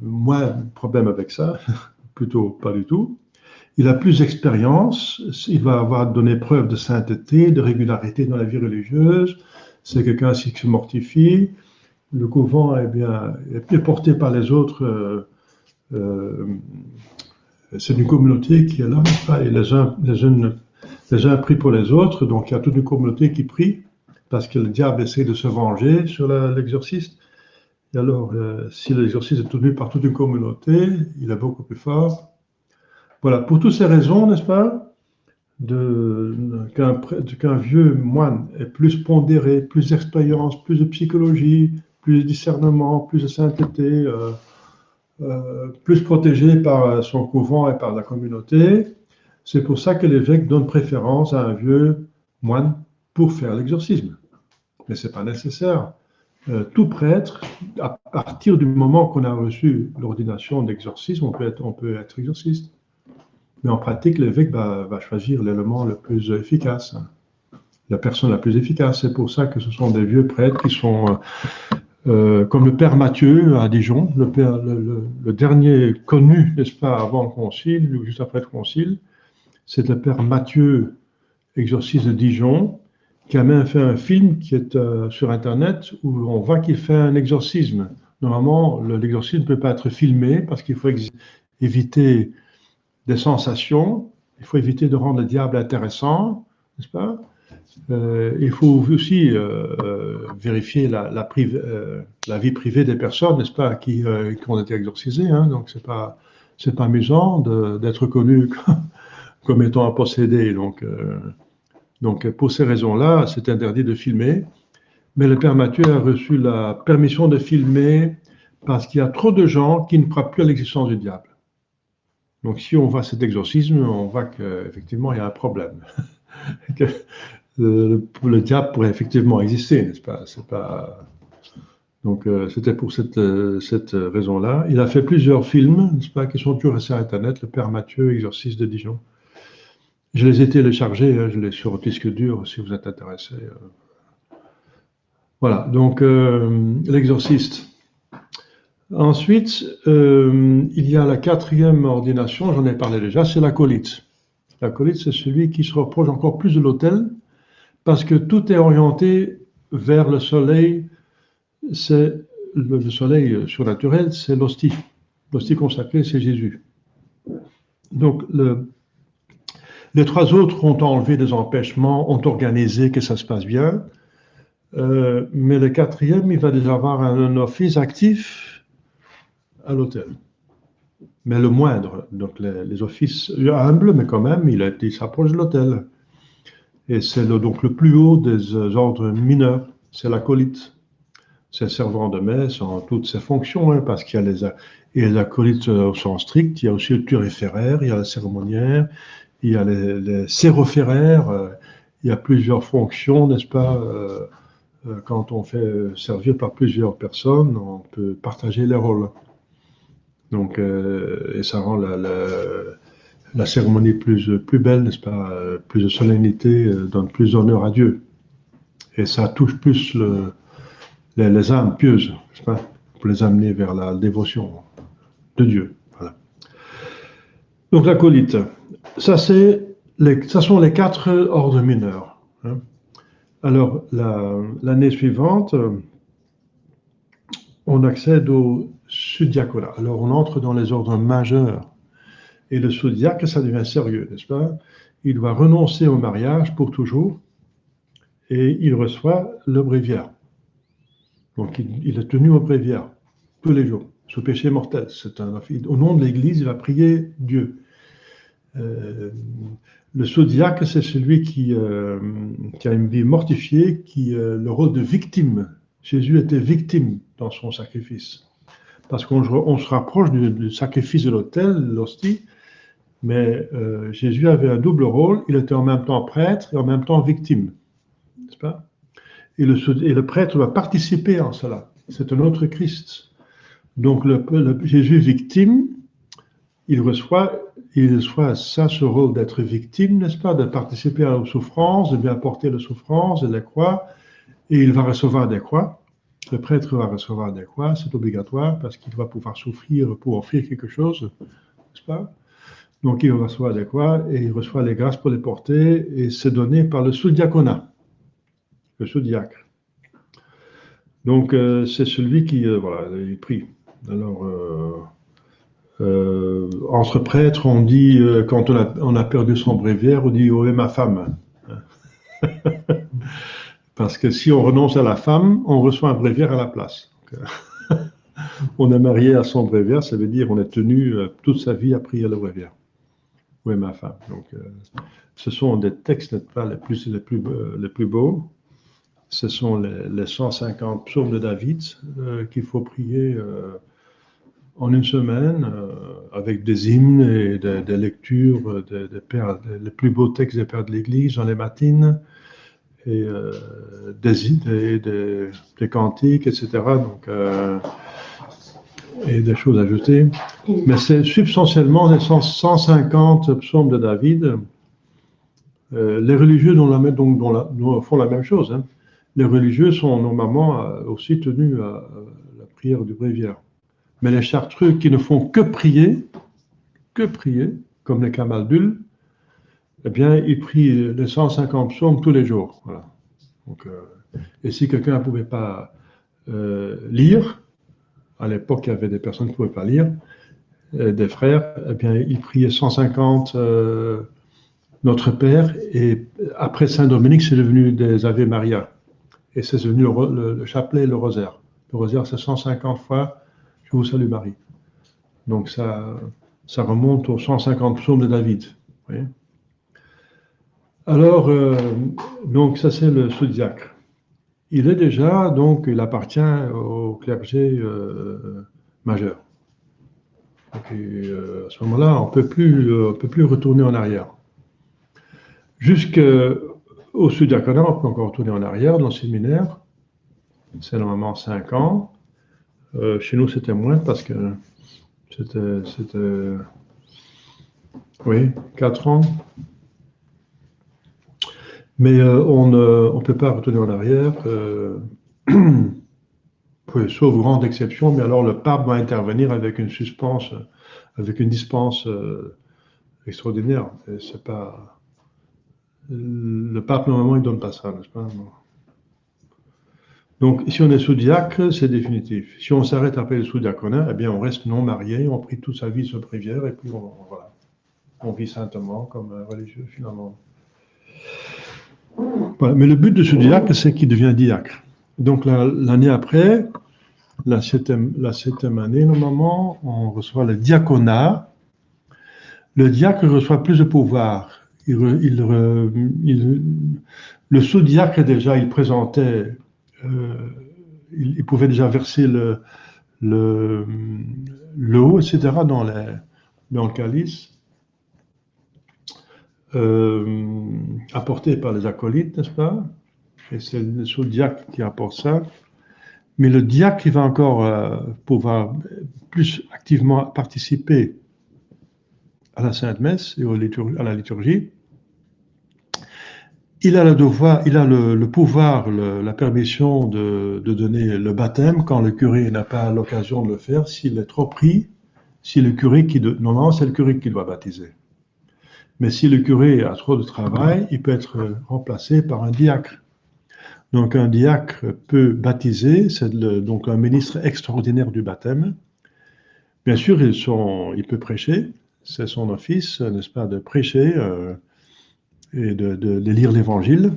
moins de problème avec ça, plutôt pas du tout. Il a plus d'expérience, il va avoir donné preuve de sainteté, de régularité dans la vie religieuse, c'est quelqu'un qui se mortifie, le couvent est bien porté par les autres, c'est une communauté qui est là, et les uns prient pour les autres, donc il y a toute une communauté qui prie, parce que le diable essaie de se venger sur l'exorciste. Et alors, si l'exorciste est tenu par toute une communauté, il est beaucoup plus fort. Voilà, pour toutes ces raisons, n'est-ce pas, qu'un vieux moine ait plus pondéré, plus d'expérience, plus de psychologie, plus de discernement, plus de sainteté, plus protégé par son couvent et par la communauté, c'est pour ça que l'évêque donne préférence à un vieux moine pour faire l'exorcisme. Mais ce n'est pas nécessaire. Tout prêtre, à partir du moment qu'on a reçu l'ordination d'exorcisme, on peut être exorciste. Mais en pratique, l'évêque va choisir l'élément le plus efficace, la personne la plus efficace. C'est pour ça que ce sont des vieux prêtres qui sont comme le père Matthieu à Dijon, le dernier connu, n'est-ce pas, avant le concile ou juste après le concile, c'est le père Matthieu, exorciste de Dijon, qui a même fait un film qui est sur Internet où on voit qu'il fait un exorcisme. Normalement, l'exorcisme ne peut pas être filmé parce qu'il faut éviter des sensations, il faut éviter de rendre le diable intéressant, n'est-ce pas? Il faut aussi vérifier la vie privée des personnes, n'est-ce pas, qui ont été exorcisées. Hein, donc c'est pas amusant d'être connu comme étant un possédé. Donc pour ces raisons-là, c'est interdit de filmer. Mais le père Matthieu a reçu la permission de filmer parce qu'il y a trop de gens qui ne croient plus à l'existence du diable. Donc si on voit cet exorcisme, on voit qu'effectivement il y a un problème. que le diable pourrait effectivement exister, n'est-ce pas? Donc c'était pour cette raison-là. Il a fait plusieurs films, n'est-ce pas, qui sont toujours sur Internet, le père Matthieu, exorciste de Dijon. Je les ai téléchargés, hein, je les sur disque dur si vous êtes intéressé. Voilà, donc l'exorciste. Ensuite, il y a la 4e ordination, j'en ai parlé déjà, c'est l'acolyte. L'acolyte, c'est celui qui se rapproche encore plus de l'autel, parce que tout est orienté vers le soleil. C'est le soleil surnaturel, c'est l'hostie. L'hostie consacrée, c'est Jésus. Donc, les 3 autres ont enlevé des empêchements, ont organisé que ça se passe bien, mais le 4e, il va déjà avoir un office actif à l'autel. mais le moindre. Donc les offices humbles, mais quand même, il s'approche de l'autel. Et c'est donc le plus haut des ordres mineurs, c'est l'acolyte. C'est servant de messe en toutes ses fonctions, hein, parce qu'il y a les acolytes au sens strict, il y a aussi le turiféraire, il y a la cérémoniaire, il y a les sérophéraires, il y a plusieurs fonctions, n'est-ce pas? Quand on fait servir par plusieurs personnes, on peut partager les rôles. Donc, et ça rend la cérémonie plus belle, n'est-ce pas? Plus de solennité, donne plus d'honneur à Dieu. Et ça touche plus les âmes pieuses, n'est-ce pas? Pour les amener vers la dévotion de Dieu. Voilà. Donc l'acolyte, ça sont les 4 ordres mineurs. Hein. Alors l'année suivante, on accède au sous-diaconat. Alors on entre dans les ordres majeurs. Et le sous-diacre, ça devient sérieux, n'est-ce pas? Il doit renoncer au mariage pour toujours et il reçoit le bréviaire. Donc il est tenu au bréviaire tous les jours, sous péché mortel. Au nom de l'Église, il va prier Dieu. Le sous-diacre, c'est celui qui a une vie mortifiée, le rôle de victime. Jésus était victime dans son sacrifice. Parce qu'on se rapproche du sacrifice de l'autel, l'hostie, mais Jésus avait un double rôle. Il était en même temps prêtre et en même temps victime. N'est-ce pas? Et le prêtre va participer en cela. C'est un autre Christ. Donc le Jésus victime, il reçoit ça, ce rôle d'être victime, n'est-ce pas, de participer à la souffrance, de bien porter la souffrance et la croix, et il va recevoir des croix. Le prêtre va recevoir des croix, c'est obligatoire, parce qu'il va pouvoir souffrir pour offrir quelque chose, n'est-ce pas? Donc il reçoit des croix, et il reçoit les grâces pour les porter, et c'est donné par le sous-diaconat, le sous-diacre. Donc c'est celui qui, voilà, il prie. Alors, entre prêtres, on dit, quand on a perdu son bréviaire, on dit « Où est ma femme ?» Parce que si on renonce à la femme, on reçoit un bréviaire à la place. Donc, on est marié à son bréviaire, ça veut dire on est tenu toute sa vie à prier le bréviaire. Où est ma femme? Donc, ce sont des textes pas les plus beaux. Ce sont les 150 psaumes de David qu'il faut prier en une semaine, avec des hymnes et des lectures les plus beaux textes des pères de l'Église dans les matines, et des cantiques, etc. Donc, et des choses ajoutées. Mais c'est substantiellement les 150 psaumes de David. Les religieux font la même chose. Hein. Les religieux sont normalement aussi tenus à la prière du bréviaire. Mais les chartreux qui ne font que prier, comme les camaldules, eh bien, ils prient les 150 psaumes tous les jours. Voilà. Donc, et si quelqu'un ne pouvait pas lire, à l'époque, il y avait des personnes qui ne pouvaient pas lire, des frères, eh bien, ils priaient 150 Notre Père, et après Saint-Dominique, c'est devenu des Ave Maria. Et c'est devenu le chapelet et le rosaire. Le rosaire, c'est 150 fois « Je vous salue Marie ». Donc ça remonte aux 150 psaumes de David. Vous voyez. Alors, donc ça c'est le sous-diacre. Il est déjà, donc il appartient au clergé majeur. Donc, à ce moment-là, on ne peut plus retourner en arrière. Jusqu'au sous-diaconat, on peut encore retourner en arrière dans le séminaire. C'est normalement 5 ans. Chez nous, c'était moins parce que c'était oui, 4 ans. Mais on ne peut pas retourner en arrière, sauf grande exception, mais alors le pape va intervenir avec une dispense extraordinaire. Et c'est pas... Le pape, normalement, il ne donne pas ça, n'est-ce pas? Donc, si on est sous-diacre, c'est définitif. Si on s'arrête après le sous-diaconat, eh bien, on reste non marié, on prie toute sa vie ce bréviaire, et puis on vit saintement comme religieux, finalement. Voilà. Mais le but de ce diacre, c'est qu'il devient diacre. Donc, l'année après, la septième année, normalement, on reçoit le diaconat. Le diacre reçoit plus de pouvoir. Le sous-diacre, déjà, il présentait, il pouvait déjà verser l'eau, etc., dans le calice, apporté par les acolytes, n'est-ce pas? Et c'est le sous-diacre qui apporte ça. Mais le diacre, il va encore pouvoir plus activement participer à la Sainte Messe et à la liturgie. Il a le devoir, il a le pouvoir, la permission de donner le baptême quand le curé n'a pas l'occasion de le faire, s'il est trop pris, si le curé normalement c'est le curé qui doit baptiser. Mais si le curé a trop de travail, il peut être remplacé par un diacre. Donc un diacre peut baptiser, c'est donc un ministre extraordinaire du baptême. Bien sûr, il peut prêcher, c'est son office, n'est-ce pas, de prêcher et de lire l'Évangile.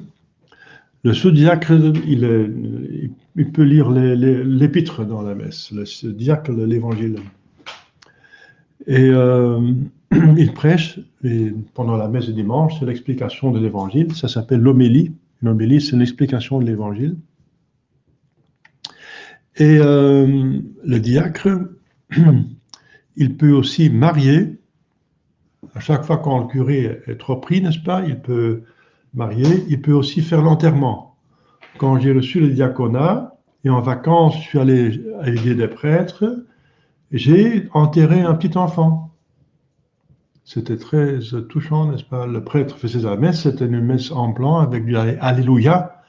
Le sous-diacre, il peut lire l'épître dans la messe, le diacre, l'Évangile. Et il prêche, et pendant la messe du dimanche, c'est l'explication de l'Évangile, ça s'appelle l'homélie. L'homélie, c'est l'explication de l'Évangile. Et le diacre, il peut aussi marier. À chaque fois quand le curé est trop pris, n'est-ce pas, il peut marier, il peut aussi faire l'enterrement. Quand j'ai reçu le diaconat, et en vacances, je suis allé aider des prêtres, j'ai enterré un petit enfant. C'était très touchant, n'est-ce pas? Le prêtre faisait la messe, c'était une messe en blanc avec du Alléluia,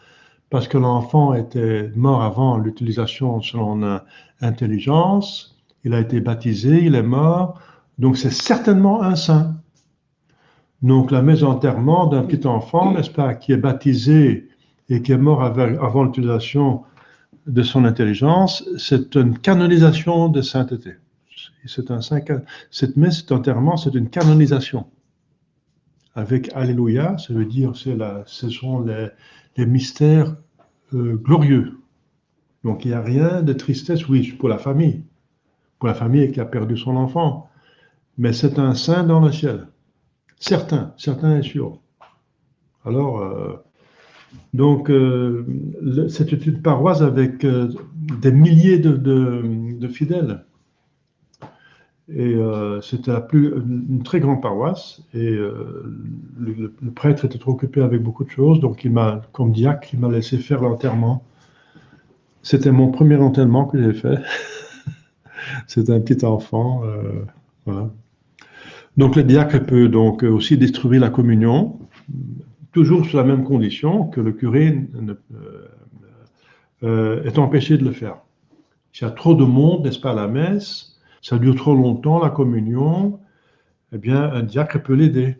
parce que l'enfant était mort avant l'utilisation selon intelligence, il a été baptisé, il est mort, donc c'est certainement un saint. Donc la messe d'enterrement d'un petit enfant, n'est-ce pas, qui est baptisé et qui est mort avant l'utilisation de son intelligence, c'est une canonisation de sainteté. Cette messe d'enterrement, c'est une canonisation. Avec Alléluia, ça veut dire ce sont les mystères glorieux. Donc il n'y a rien de tristesse, oui, pour la famille qui a perdu son enfant, mais c'est un saint dans le ciel. Certains est sûr. Alors, c'est une paroisse avec des milliers de fidèles. Et c'était une très grande paroisse. Et le prêtre était trop occupé avec beaucoup de choses, donc comme diacre, il m'a laissé faire l'enterrement. C'était mon premier enterrement que j'ai fait. C'était un petit enfant. Voilà. Donc le diacre peut donc aussi distribuer la communion, toujours sous la même condition que le curé est empêché de le faire. S'il y a trop de monde, n'est-ce pas, à la messe, ça dure trop longtemps, la communion, eh bien, un diacre peut l'aider.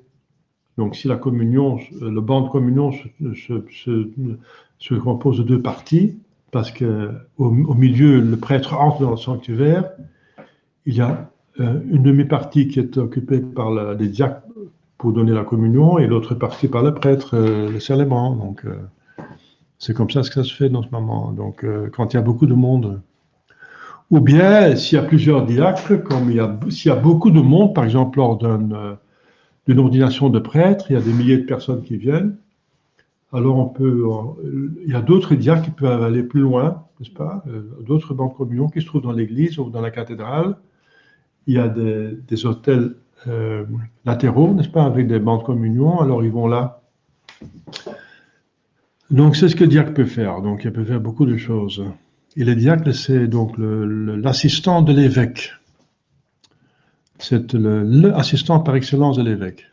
Donc, si la communion, le banc de communion se compose de deux parties, parce qu'au milieu, le prêtre entre dans le sanctuaire, il y a une demi-partie qui est occupée par les diacres pour donner la communion et l'autre partie par le prêtre, le célébrant. Donc, c'est comme ça que ça se fait dans ce moment. Donc, quand il y a beaucoup de monde. Ou bien, s'il y a plusieurs diacres, s'il y a beaucoup de monde, par exemple, lors d'une ordination de prêtre, il y a des milliers de personnes qui viennent, alors il y a d'autres diacres qui peuvent aller plus loin, n'est-ce pas? D'autres bancs de communion qui se trouvent dans l'église ou dans la cathédrale. Il y a des autels latéraux, n'est-ce pas, avec des bancs de communion, alors ils vont là. Donc, c'est ce que le diacre peut faire. Donc, il peut faire beaucoup de choses. Et le diacre, c'est donc l'assistant de l'évêque. C'est l'assistant par excellence de l'évêque.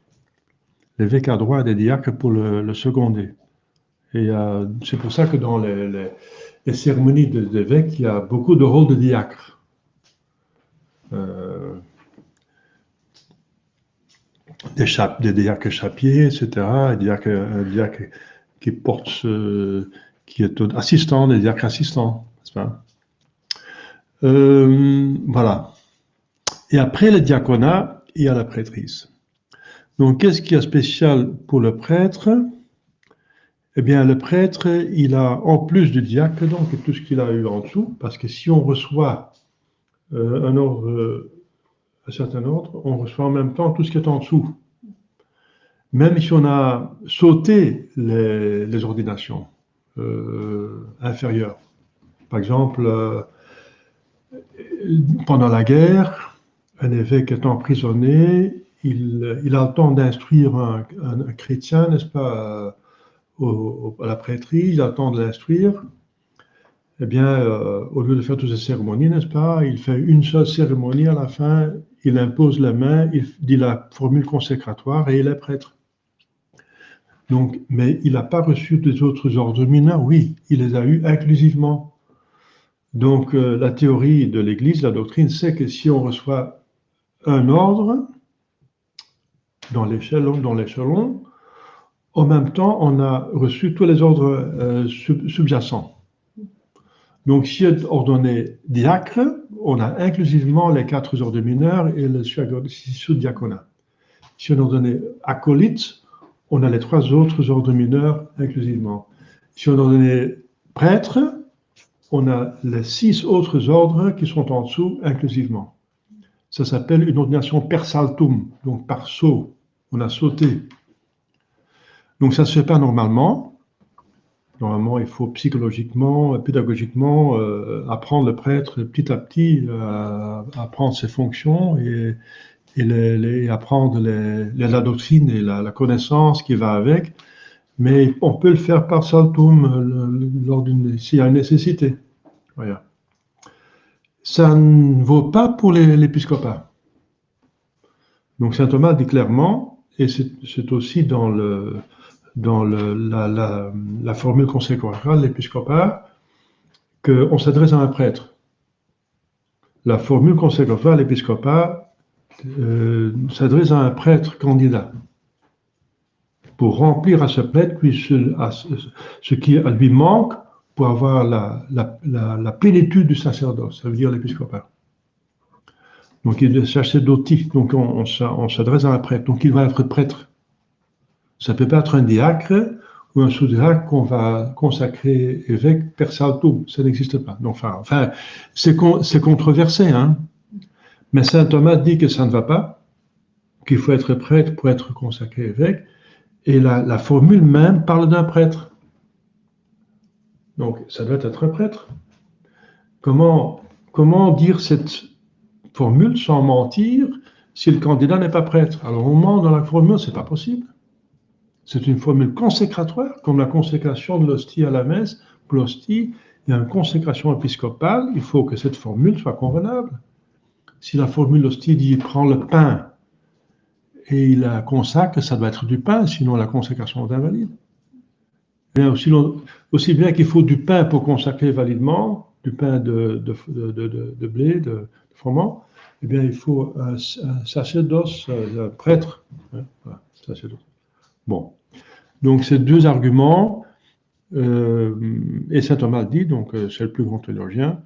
L'évêque a droit à des diacres pour le seconder. Et c'est pour ça que dans les cérémonies d'évêque, il y a beaucoup de rôles de diacre. Des diacres chapiers, etc. Un diacre qui porte, qui est assistant, des diacres assistants. Voilà. Et après le diaconat, il y a la prêtrise. Donc, qu'est-ce qu'il y a spécial pour le prêtre? eh bien, le prêtre, il a, en plus du diacre, donc, et tout ce qu'il a eu en dessous, parce que si on reçoit un ordre, un certain ordre, on reçoit en même temps tout ce qui est en dessous. Même si on a sauté les ordinations inférieures. Par exemple, pendant la guerre, un évêque est emprisonné, il a le temps d'instruire un chrétien, n'est-ce pas, à la prêtrise, il a le temps de l'instruire. Eh bien, au lieu de faire toutes ces cérémonies, n'est-ce pas, il fait une seule cérémonie à la fin, il impose la main, il dit la formule consécratoire et il est prêtre. Donc, mais il n'a pas reçu des autres ordres mineurs, oui, il les a eus inclusivement. Donc, la théorie de l'Église, la doctrine, c'est que si on reçoit un ordre dans l'échelon, en même temps, on a reçu tous les ordres subjacents. Donc, si on est ordonné diacre, on a inclusivement les 4 ordres mineurs et le sous-diaconat. Si on est ordonné acolyte, on a les 3 autres ordres mineurs inclusivement. Si on est ordonné prêtre, on a les 6 autres ordres qui sont en dessous inclusivement. Ça s'appelle une ordination per saltum, donc par saut. On a sauté. Donc ça ne se fait pas normalement. Normalement, il faut psychologiquement, pédagogiquement apprendre le prêtre petit à petit à apprendre ses fonctions et apprendre la doctrine et la connaissance qui va avec. Mais on peut le faire par saltum s'il y a une nécessité. Voilà. Ça ne vaut pas pour l'épiscopat. Donc saint Thomas dit clairement, et c'est aussi dans la formule consécratoire de l'épiscopat, qu'on s'adresse à un prêtre. La formule consécratoire de l'épiscopat s'adresse à un prêtre candidat pour remplir à ce prêtre ce qui lui manque pour avoir la plénitude du sacerdoce, ça veut dire l'épiscopat. Donc il est sacerdotique, donc on s'adresse à un prêtre, donc il va être prêtre. Ça ne peut pas être un diacre ou un sous-diacre qu'on va consacrer évêque per saltum, ça n'existe pas. Donc, enfin c'est controversé, hein. Mais saint Thomas dit que ça ne va pas, qu'il faut être prêtre pour être consacré évêque, et la formule même parle d'un prêtre. Donc ça doit être un prêtre. Comment dire cette formule sans mentir si le candidat n'est pas prêtre? Alors on ment dans la formule, c'est pas possible. C'est une formule consécratoire, comme la consécration de l'hostie à la messe. Pour l'hostie, il y a une consécration épiscopale, il faut que cette formule soit convenable. Si la formule d'hostie dit il prend le pain et il la consacre, ça doit être du pain, sinon la consécration est invalide. Aussi bien qu'il faut du pain pour consacrer validement, du pain de blé, de froment, eh bien il faut un sacerdoce, un prêtre. Hein, voilà, sacerdoce. Bon, donc ces 2 arguments, et saint Thomas dit, donc c'est le plus grand théologien,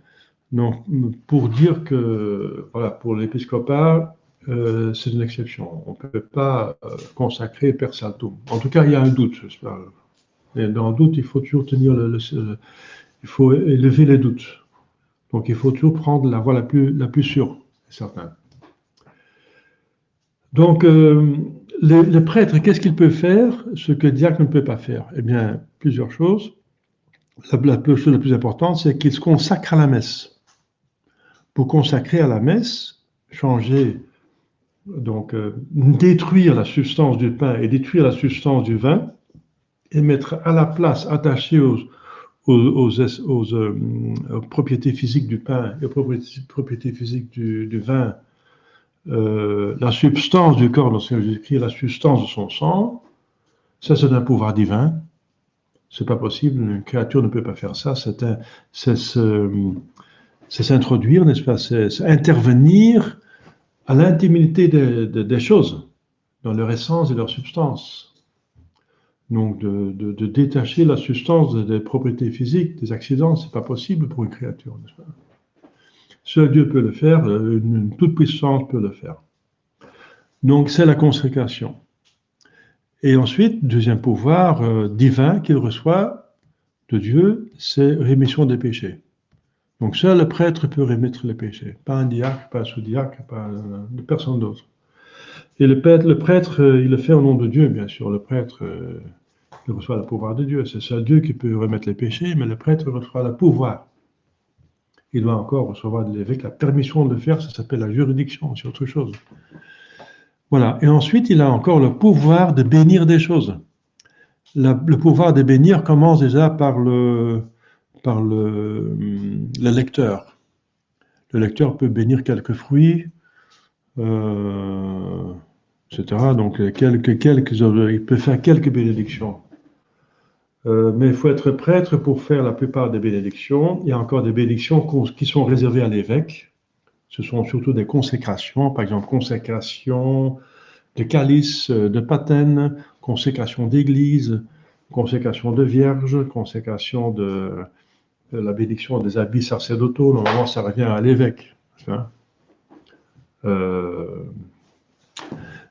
donc pour dire que, voilà, pour l'épiscopat, c'est une exception. On ne peut pas consacrer per saltum. En tout cas, il y a un doute, j'espère. Et dans le doute, il faut toujours tenir il faut élever les doutes. Donc il faut toujours prendre la voie la plus sûre, c'est certain. Donc, le prêtre, qu'est-ce qu'il peut faire, ce que le diacre ne peut pas faire? Eh bien, plusieurs choses. La chose la plus importante, c'est qu'il se consacre à la messe. Pour consacrer à la messe, changer, donc détruire la substance du pain et détruire la substance du vin, et mettre à la place, attaché aux propriétés physiques du pain et aux propriétés physiques du vin, la substance du corps de Seigneur Jésus-Christ, la substance de son sang, ça c'est un pouvoir divin. C'est pas possible, une créature ne peut pas faire ça. C'est s'introduire, n'est-ce pas? C'est intervenir à l'intimité des choses, dans leur essence et leur substance. Donc de détacher la substance des propriétés physiques, des accidents, c'est pas possible pour une créature, n'est-ce pas? Seul Dieu peut le faire, une toute puissance peut le faire. Donc c'est la consécration. Et ensuite, deuxième pouvoir divin qu'il reçoit de Dieu, c'est rémission des péchés. Donc seul le prêtre peut remettre les péchés, pas un diacre, pas un sous-diacre, pas personne d'autre. Et le prêtre, il le fait au nom de Dieu, bien sûr. Le prêtre, il reçoit le pouvoir de Dieu. C'est seul Dieu qui peut remettre les péchés, mais le prêtre reçoit le pouvoir. Il doit encore recevoir de l'évêque la permission de le faire, ça s'appelle la juridiction, c'est autre chose. Voilà. Et ensuite, il a encore le pouvoir de bénir des choses. Le pouvoir de bénir commence déjà par le lecteur. Le lecteur peut bénir quelques fruits, etc. Donc, il peut faire quelques bénédictions. Mais il faut être prêtre pour faire la plupart des bénédictions. Il y a encore des bénédictions qui sont réservées à l'évêque. Ce sont surtout des consécrations, par exemple, consécration de calice, de patène, consécration d'église, consécration de vierge, consécration de la bénédiction des habits sacerdotaux. Normalement, ça revient à l'évêque. Hein.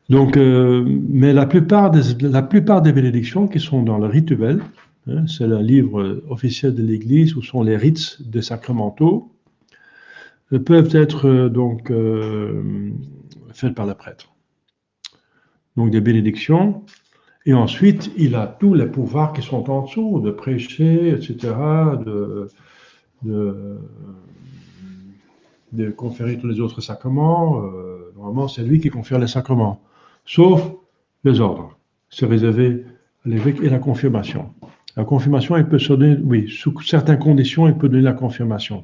Mais la plupart des bénédictions qui sont dans le rituel, hein, c'est le livre officiel de l'Église où sont les rites des sacramentaux, peuvent être faites par le prêtre. Donc des bénédictions. Et ensuite, il a tous les pouvoirs qui sont en dessous, de prêcher, etc., de conférer tous les autres sacrements. Normalement, c'est lui qui confère les sacrements, sauf les ordres. C'est réservé à l'évêque et la confirmation. La confirmation, il peut se donner, oui, sous certaines conditions, il peut donner la confirmation.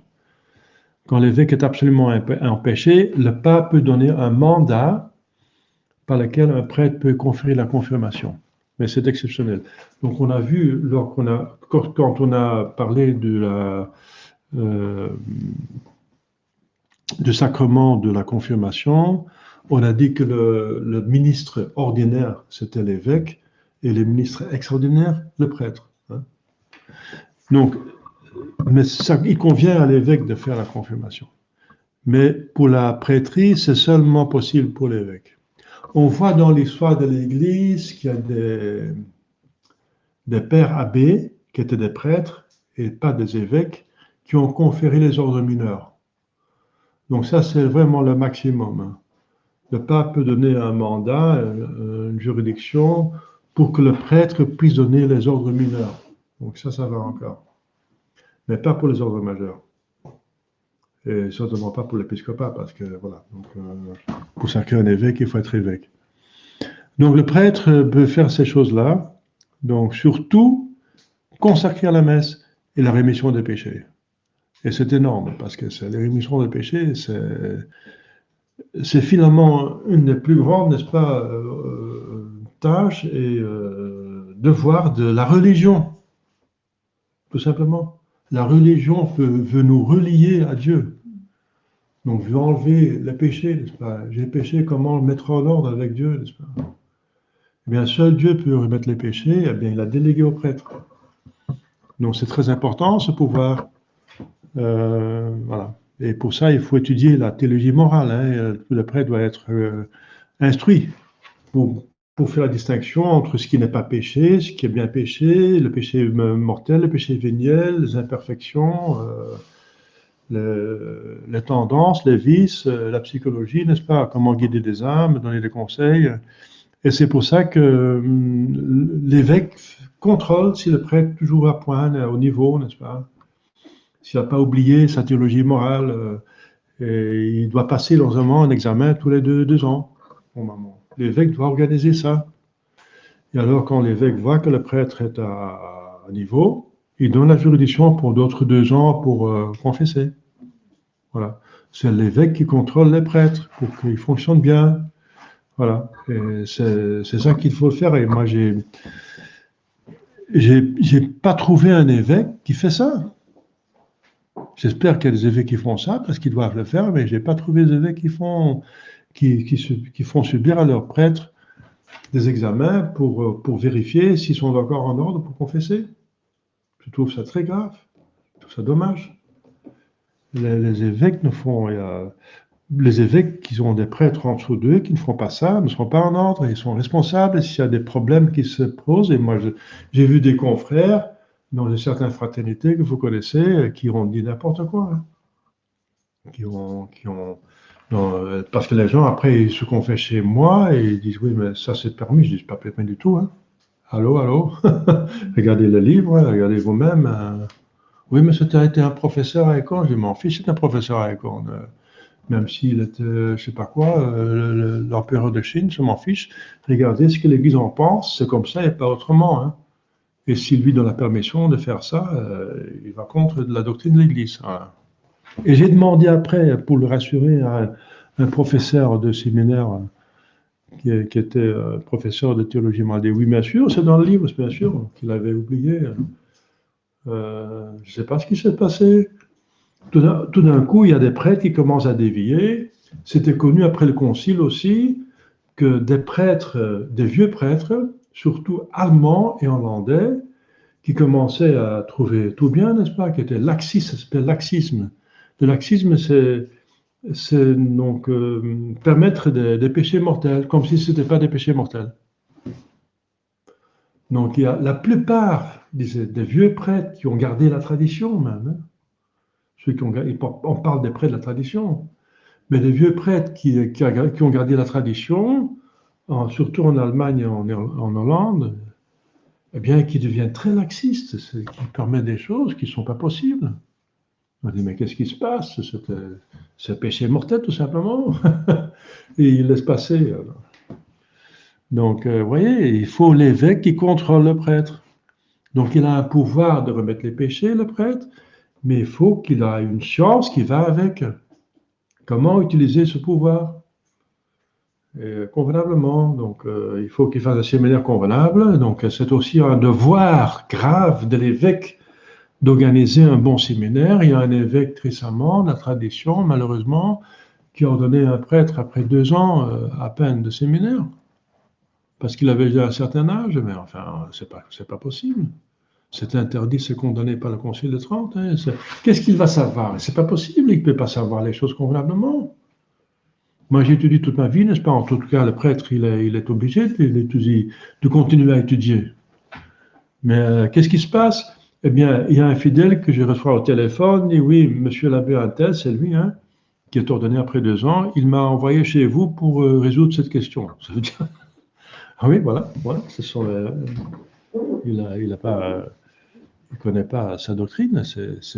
Quand l'évêque est absolument empêché, le pape peut donner un mandat par lequel un prêtre peut conférer la confirmation. Mais c'est exceptionnel. Donc on a vu, quand on a parlé du sacrement de la confirmation, on a dit que le ministre ordinaire, c'était l'évêque, et le ministre extraordinaire, le prêtre. Hein. Donc, mais il convient à l'évêque de faire la confirmation. Mais pour la prêtrise, c'est seulement possible pour l'évêque. On voit dans l'histoire de l'Église qu'il y a des pères abbés, qui étaient des prêtres, et pas des évêques, qui ont conféré les ordres mineurs. Donc ça, c'est vraiment le maximum. Le pape peut donner un mandat, une juridiction, pour que le prêtre puisse donner les ordres mineurs. Donc ça va encore. Mais pas pour les ordres majeurs. Et certainement pas pour l'épiscopat, parce que voilà. Donc, pour sacrer un évêque, il faut être évêque. Donc le prêtre peut faire ces choses-là. Donc surtout, consacrer la messe et la rémission des péchés. Et c'est énorme, parce que la rémission des péchés, c'est finalement une des plus grandes, n'est-ce pas, tâches et devoirs de la religion, tout simplement. La religion veut nous relier à Dieu. Donc, veut enlever les péchés, n'est-ce pas? J'ai péché, comment le mettre en ordre avec Dieu, n'est-ce pas? Eh bien, seul Dieu peut remettre les péchés, eh bien, il a délégué au prêtre. Donc, c'est très important, ce pouvoir. Voilà. Et pour ça, il faut étudier la théologie morale. Hein. Le prêtre doit être instruit pour faire la distinction entre ce qui n'est pas péché, ce qui est bien péché, le péché mortel, le péché véniel, les imperfections, les tendances, les vices, la psychologie, n'est-ce pas? Comment guider des âmes, donner des conseils. Et c'est pour ça que l'évêque contrôle si le prêtre est toujours à point, au niveau, n'est-ce pas? S'il n'a pas oublié sa théologie morale, et il doit passer normalement un examen tous les deux ans. Normalement. L'évêque doit organiser ça. Et alors, quand l'évêque voit que le prêtre est à niveau, il donne la juridiction pour d'autres 2 ans pour confesser. Voilà. C'est l'évêque qui contrôle les prêtres pour qu'ils fonctionnent bien. Voilà. Et c'est ça qu'il faut faire. Et moi, j'ai pas trouvé un évêque qui fait ça. J'espère qu'il y a des évêques qui font ça, parce qu'ils doivent le faire, mais je n'ai pas trouvé des évêques qui font subir à leurs prêtres des examens pour vérifier s'ils sont encore en ordre pour confesser. Je trouve ça très grave. Je trouve ça dommage. Les évêques ne font... les évêques qui ont des prêtres en dessous d'eux, qui ne font pas ça, ne sont pas en ordre, ils sont responsables s'il y a des problèmes qui se posent. Et moi, j'ai vu des confrères dans certaines fraternités que vous connaissez qui ont dit n'importe quoi. Hein. Non, parce que les gens, après, ils se confient chez moi et ils disent, oui, mais ça c'est permis. Je dis, c'est pas permis du tout. Hein. Allô, allô, regardez le livre, hein, regardez vous-même. Oui, mais c'était été un professeur à École. Je dis, mon fils est un professeur à École. Même s'il était, je sais pas quoi, l'empereur de Chine, je m'en fiche. Regardez ce que l'Église en pense, c'est comme ça et pas autrement. Hein. Et s'il lui donne la permission de faire ça, il va contre la doctrine de l'Église. Voilà. Et j'ai demandé après, pour le rassurer, à un professeur de séminaire qui était professeur de théologie. Il m'a dit, oui, bien sûr, c'est dans le livre, bien sûr, qu'il avait oublié. Je ne sais pas ce qui s'est passé. Tout d'un coup, il y a des prêtres qui commencent à dévier. C'était connu après le concile aussi que des prêtres, des vieux prêtres, surtout allemands et hollandais, qui commençaient à trouver tout bien, n'est-ce pas, qui étaient laxistes, ça s'appelle laxisme. Le laxisme, c'est donc permettre des péchés mortels, comme si ce n'était pas des péchés mortels. Donc il y a la plupart des vieux prêtres qui ont gardé la tradition même. Hein. Ceux qui ont, on parle des prêtres de la tradition, mais les vieux prêtres qui ont gardé la tradition, surtout en Allemagne et en Hollande, eh bien, qui deviennent très laxistes, qui permettent des choses qui ne sont pas possibles. On dit, mais qu'est-ce qui se passe? C'est un péché mortel, tout simplement. Et ils laissent passer. Alors. Donc, vous voyez, il faut l'évêque qui contrôle le prêtre. Donc, il a un pouvoir de remettre les péchés, le prêtre, mais il faut qu'il ait une science qui va avec. Comment utiliser ce pouvoir convenablement. Donc, il faut qu'il fasse un séminaire convenable. Donc, c'est aussi un devoir grave de l'évêque d'organiser un bon séminaire. Il y a un évêque récemment, la tradition, malheureusement, qui a ordonné un prêtre après 2 ans à peine de séminaire. Parce qu'il avait déjà un certain âge, mais enfin, c'est pas possible. C'est interdit, c'est condamné par le Concile de Trente. Hein. Qu'est-ce qu'il va savoir? C'est pas possible, il ne peut pas savoir les choses convenablement. Moi, j'ai étudié toute ma vie, n'est-ce pas? En tout cas, le prêtre, il est obligé de continuer à étudier. Mais qu'est-ce qui se passe? Eh bien, il y a un fidèle que je reçois au téléphone, et oui, monsieur l'abbé Antel, c'est lui, hein, qui est ordonné après 2 ans, il m'a envoyé chez vous pour résoudre cette question. Ça veut dire... Ah oui, voilà, ce sont, il ne connaît pas sa doctrine,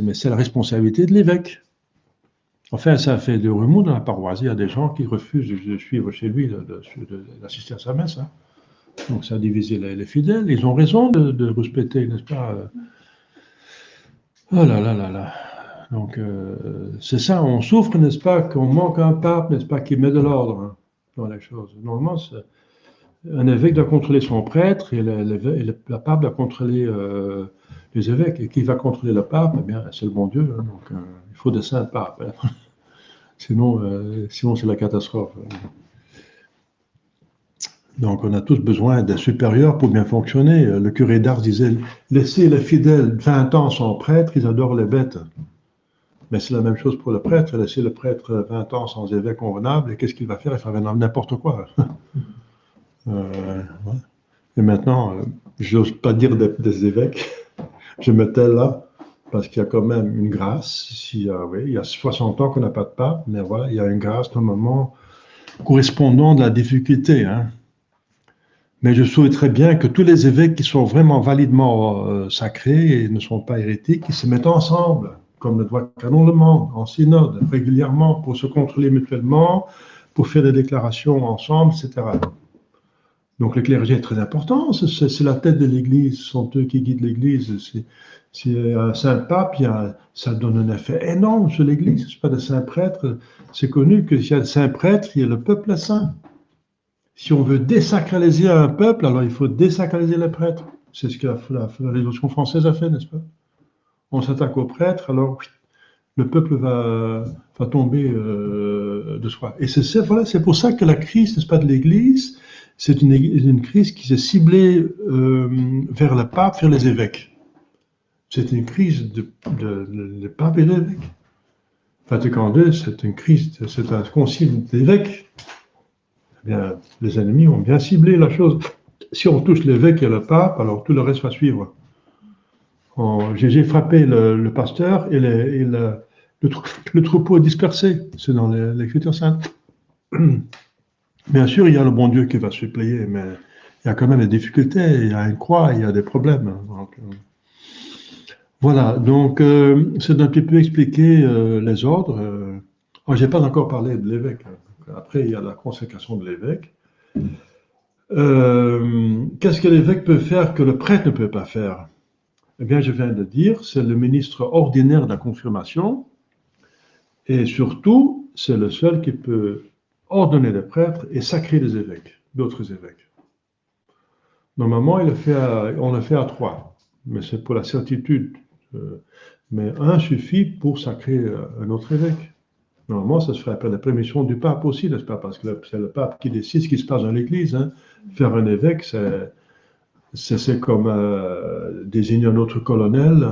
mais c'est la responsabilité de l'évêque. Enfin, ça fait de remous dans la paroisse. Il y a des gens qui refusent de suivre chez lui, d'assister à sa messe. Hein. Donc, ça a divisé les fidèles. Ils ont raison de respecter, n'est-ce pas? Oh là là là là. Donc, c'est ça, on souffre, n'est-ce pas, qu'on manque un pape, n'est-ce pas, qui met de l'ordre hein, dans les choses. Normalement, un évêque doit contrôler son prêtre et le pape doit contrôler les évêques. Et qui va contrôler le pape? Eh bien, c'est le bon Dieu. Hein, donc, il faut des saints papes. Hein. Sinon, c'est la catastrophe. Donc, on a tous besoin d'un supérieur pour bien fonctionner. Le curé d'Ars disait, laissez les fidèles 20 ans sans prêtre, ils adorent les bêtes. Mais c'est la même chose pour le prêtre. Laissez le prêtre 20 ans sans évêque convenable, et qu'est-ce qu'il va faire? Il va faire n'importe quoi. Ouais. Et maintenant, je n'ose pas dire des évêques. Je me tais là, parce qu'il y a quand même une grâce. Il y a 60 ans qu'on n'a pas de pape, mais voilà, il y a une grâce normalement correspondant de la difficulté. Hein. Mais je souhaiterais bien que tous les évêques qui sont vraiment validement sacrés et ne sont pas hérétiques, ils se mettent ensemble, comme le droit canon le demande, en synode, régulièrement, pour se contrôler mutuellement, pour faire des déclarations ensemble, etc. Donc le clergé est très important, c'est la tête de l'Église, ce sont eux qui guident l'Église. C'est un saint pape, ça donne un effet énorme sur l'Église. C'est pas de saint prêtre. C'est connu que s'il y a de saint prêtre, il y a le peuple est saint. Si on veut désacraliser un peuple, alors il faut désacraliser les prêtres. C'est ce que la Révolution française a fait, n'est-ce pas? On s'attaque aux prêtres, alors le peuple va tomber de soi. Et c'est pour ça que la crise, n'est-ce pas, de l'Église, c'est une crise qui s'est ciblée vers le pape, vers les évêques. C'est une crise de pape et d'évêques. Vatican II, c'est une crise, c'est un concile d'évêques. Eh bien, les ennemis ont bien ciblé la chose. Si on touche l'évêque et le pape, alors tout le reste va suivre. J'ai frappé le pasteur et le troupeau dispersé. C'est dans l'Écriture sainte. Bien sûr, il y a le bon Dieu qui va suppléer, mais il y a quand même des difficultés, il y a une croix, il y a des problèmes. Donc, voilà, donc c'est un petit peu expliquer les ordres. Je n'ai pas encore parlé de l'évêque. Après, il y a la consécration de l'évêque. Qu'est-ce que l'évêque peut faire que le prêtre ne peut pas faire? Eh bien, je viens de dire, c'est le ministre ordinaire de la confirmation, et surtout, c'est le seul qui peut ordonner des prêtres et sacrer des évêques, d'autres évêques. Normalement, on le fait à 3, mais c'est pour la certitude. Mais un suffit pour sacrer un autre évêque. Normalement, ça se fait après la permission du pape aussi, n'est-ce pas? Parce que c'est le pape qui décide ce qui se passe dans l'Église. Hein. Faire un évêque, c'est comme désigner un autre colonel,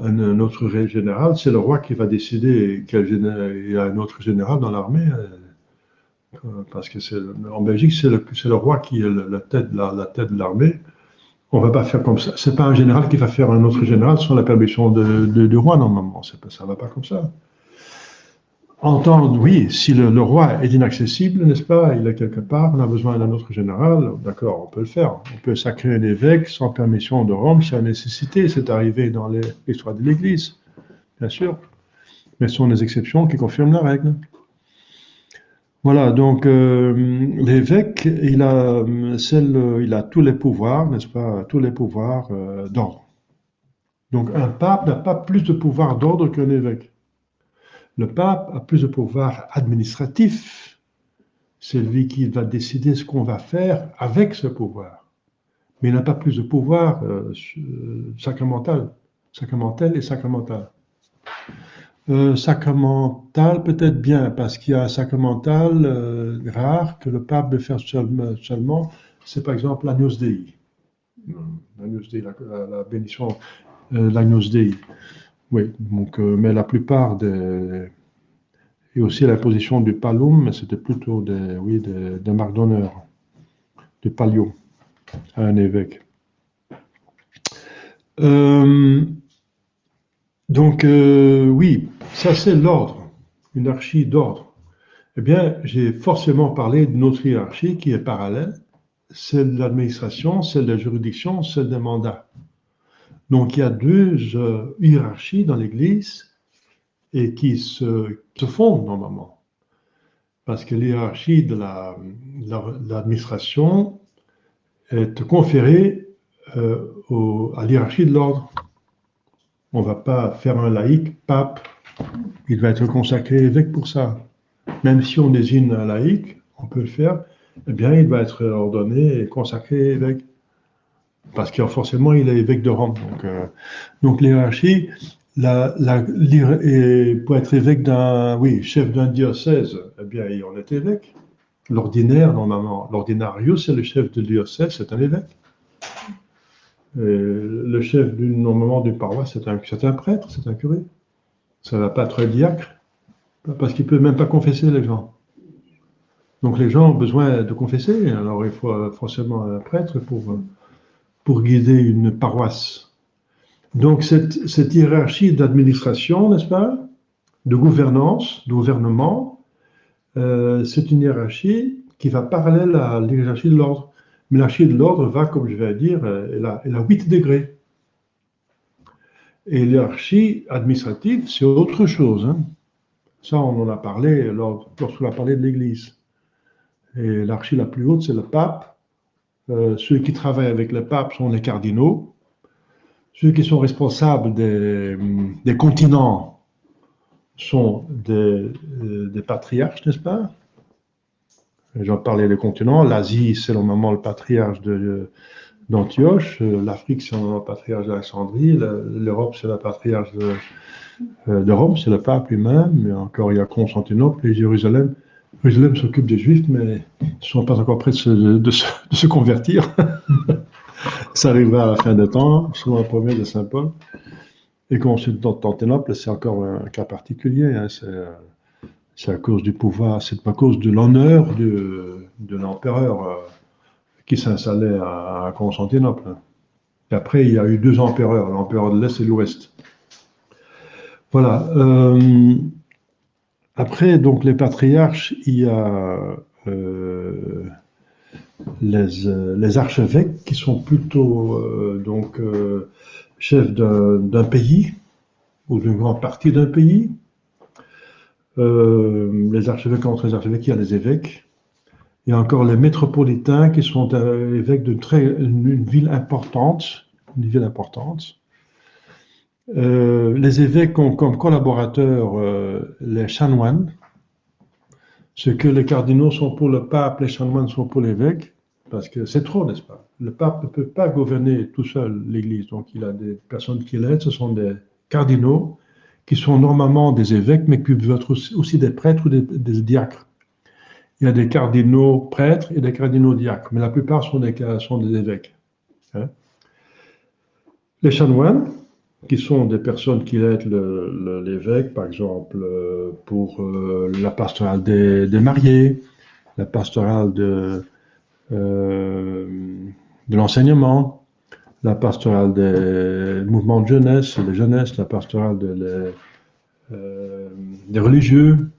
un autre général. C'est le roi qui va décider il y a un autre général dans l'armée. Parce que en Belgique, c'est le roi qui est la tête de l'armée. On ne va pas faire comme ça. Ce n'est pas un général qui va faire un autre général sans la permission du roi, normalement. Ça ne va pas comme ça. Entendre, oui, si le roi est inaccessible, n'est-ce pas, il est quelque part, on a besoin d'un autre général, d'accord, on peut le faire. On peut sacrer un évêque sans permission de Rome, c'est une nécessité, c'est arrivé dans l'histoire de l'Église, bien sûr. Mais ce sont des exceptions qui confirment la règle. Voilà, donc l'évêque, il a tous les pouvoirs, n'est-ce pas, tous les pouvoirs d'ordre. Donc un pape n'a pas plus de pouvoir d'ordre qu'un évêque. Le pape a plus de pouvoir administratif. C'est lui qui va décider ce qu'on va faire avec ce pouvoir. Mais il n'a pas plus de pouvoir sacramental et sacramental. Sacramental peut-être bien, parce qu'il y a un sacramental rare que le pape veut faire seulement, c'est par exemple l'Agnus Dei. L'Agnus Dei, la bénédiction, l'Agnus Dei. Oui, donc, mais la plupart des... Et aussi la position du palum, mais c'était plutôt des marques d'honneur, du palio, à un évêque. Donc, oui, ça c'est l'ordre, une hiérarchie d'ordre. Eh bien, j'ai forcément parlé d'une autre hiérarchie qui est parallèle, celle de l'administration, celle de la juridiction, celle des mandats. Donc, il y a deux hiérarchies dans l'Église et qui se fondent normalement. Parce que l'hiérarchie de l'administration est conférée à l'hiérarchie de l'ordre. On ne va pas faire un laïc pape, il va être consacré évêque pour ça. Même si on désigne un laïc, on peut le faire, eh bien il va être ordonné et consacré évêque. Parce que forcément il est évêque de Rome. Donc l'hiérarchie, pour être évêque chef d'un diocèse, eh bien on est évêque. L'ordinaire, normalement, l'ordinarius, c'est le chef de diocèse, c'est un évêque. Le chef normalement d'une paroisse, c'est un prêtre, c'est un curé. Ça ne va pas être un diacre, parce qu'il ne peut même pas confesser les gens. Donc les gens ont besoin de confesser, alors il faut forcément un prêtre pour guider une paroisse. Donc cette hiérarchie d'administration, n'est-ce pas, de gouvernance, de gouvernement, c'est une hiérarchie qui va parallèle à l'hiérarchie de l'ordre. Mais l'hiérarchie de l'ordre va, comme je vais dire, elle a 8 degrés. Et l'hiérarchie administrative, c'est autre chose. Hein. Ça, on en a parlé lorsqu'on a parlé de l'Église. Et l'hiérarchie la plus haute, c'est le pape. Ceux qui travaillent avec le pape sont les cardinaux. Ceux qui sont responsables des continents sont des patriarches, n'est-ce pas? J'en parlais des continents. L'Asie, c'est normalement le patriarche d'Antioche. L'Afrique, c'est le patriarche d'Alexandrie. L'Europe, c'est le patriarche de Rome, c'est le pape lui-même. Mais encore, il y a Constantinople et Jérusalem. Jérusalem s'occupe des Juifs, mais ils ne sont pas encore prêts de se convertir. Ça arrivera à la fin des temps, selon la promesse de Saint Paul. Et Constantinople, c'est encore un cas particulier, hein, c'est à cause du pouvoir, c'est à cause de l'honneur de l'empereur qui s'installait à Constantinople. Et après, il y a eu deux empereurs, l'empereur de l'Est et de l'Ouest. Voilà. Après, donc, les patriarches, il y a les archevêques qui sont plutôt chefs d'un pays ou d'une grande partie d'un pays. Les archevêques, entre les archevêques, il y a les évêques. Il y a encore les métropolitains qui sont évêques d'une ville importante. Une ville importante. Les évêques ont comme collaborateurs les chanoines. Ce que les cardinaux sont pour le pape, les chanoines sont pour l'évêque, parce que c'est trop, n'est-ce pas? Le pape ne peut pas gouverner tout seul l'Église, donc il a des personnes qui l'aident, ce sont des cardinaux, qui sont normalement des évêques, mais qui peuvent être aussi des prêtres ou des diacres. Il y a des cardinaux prêtres et des cardinaux diacres, mais la plupart sont des évêques. Hein. Les chanoines, qui sont des personnes qui aident l'évêque, par exemple, pour la pastorale des mariés, la pastorale de l'enseignement, la pastorale des mouvements de jeunesse, la pastorale des religieux,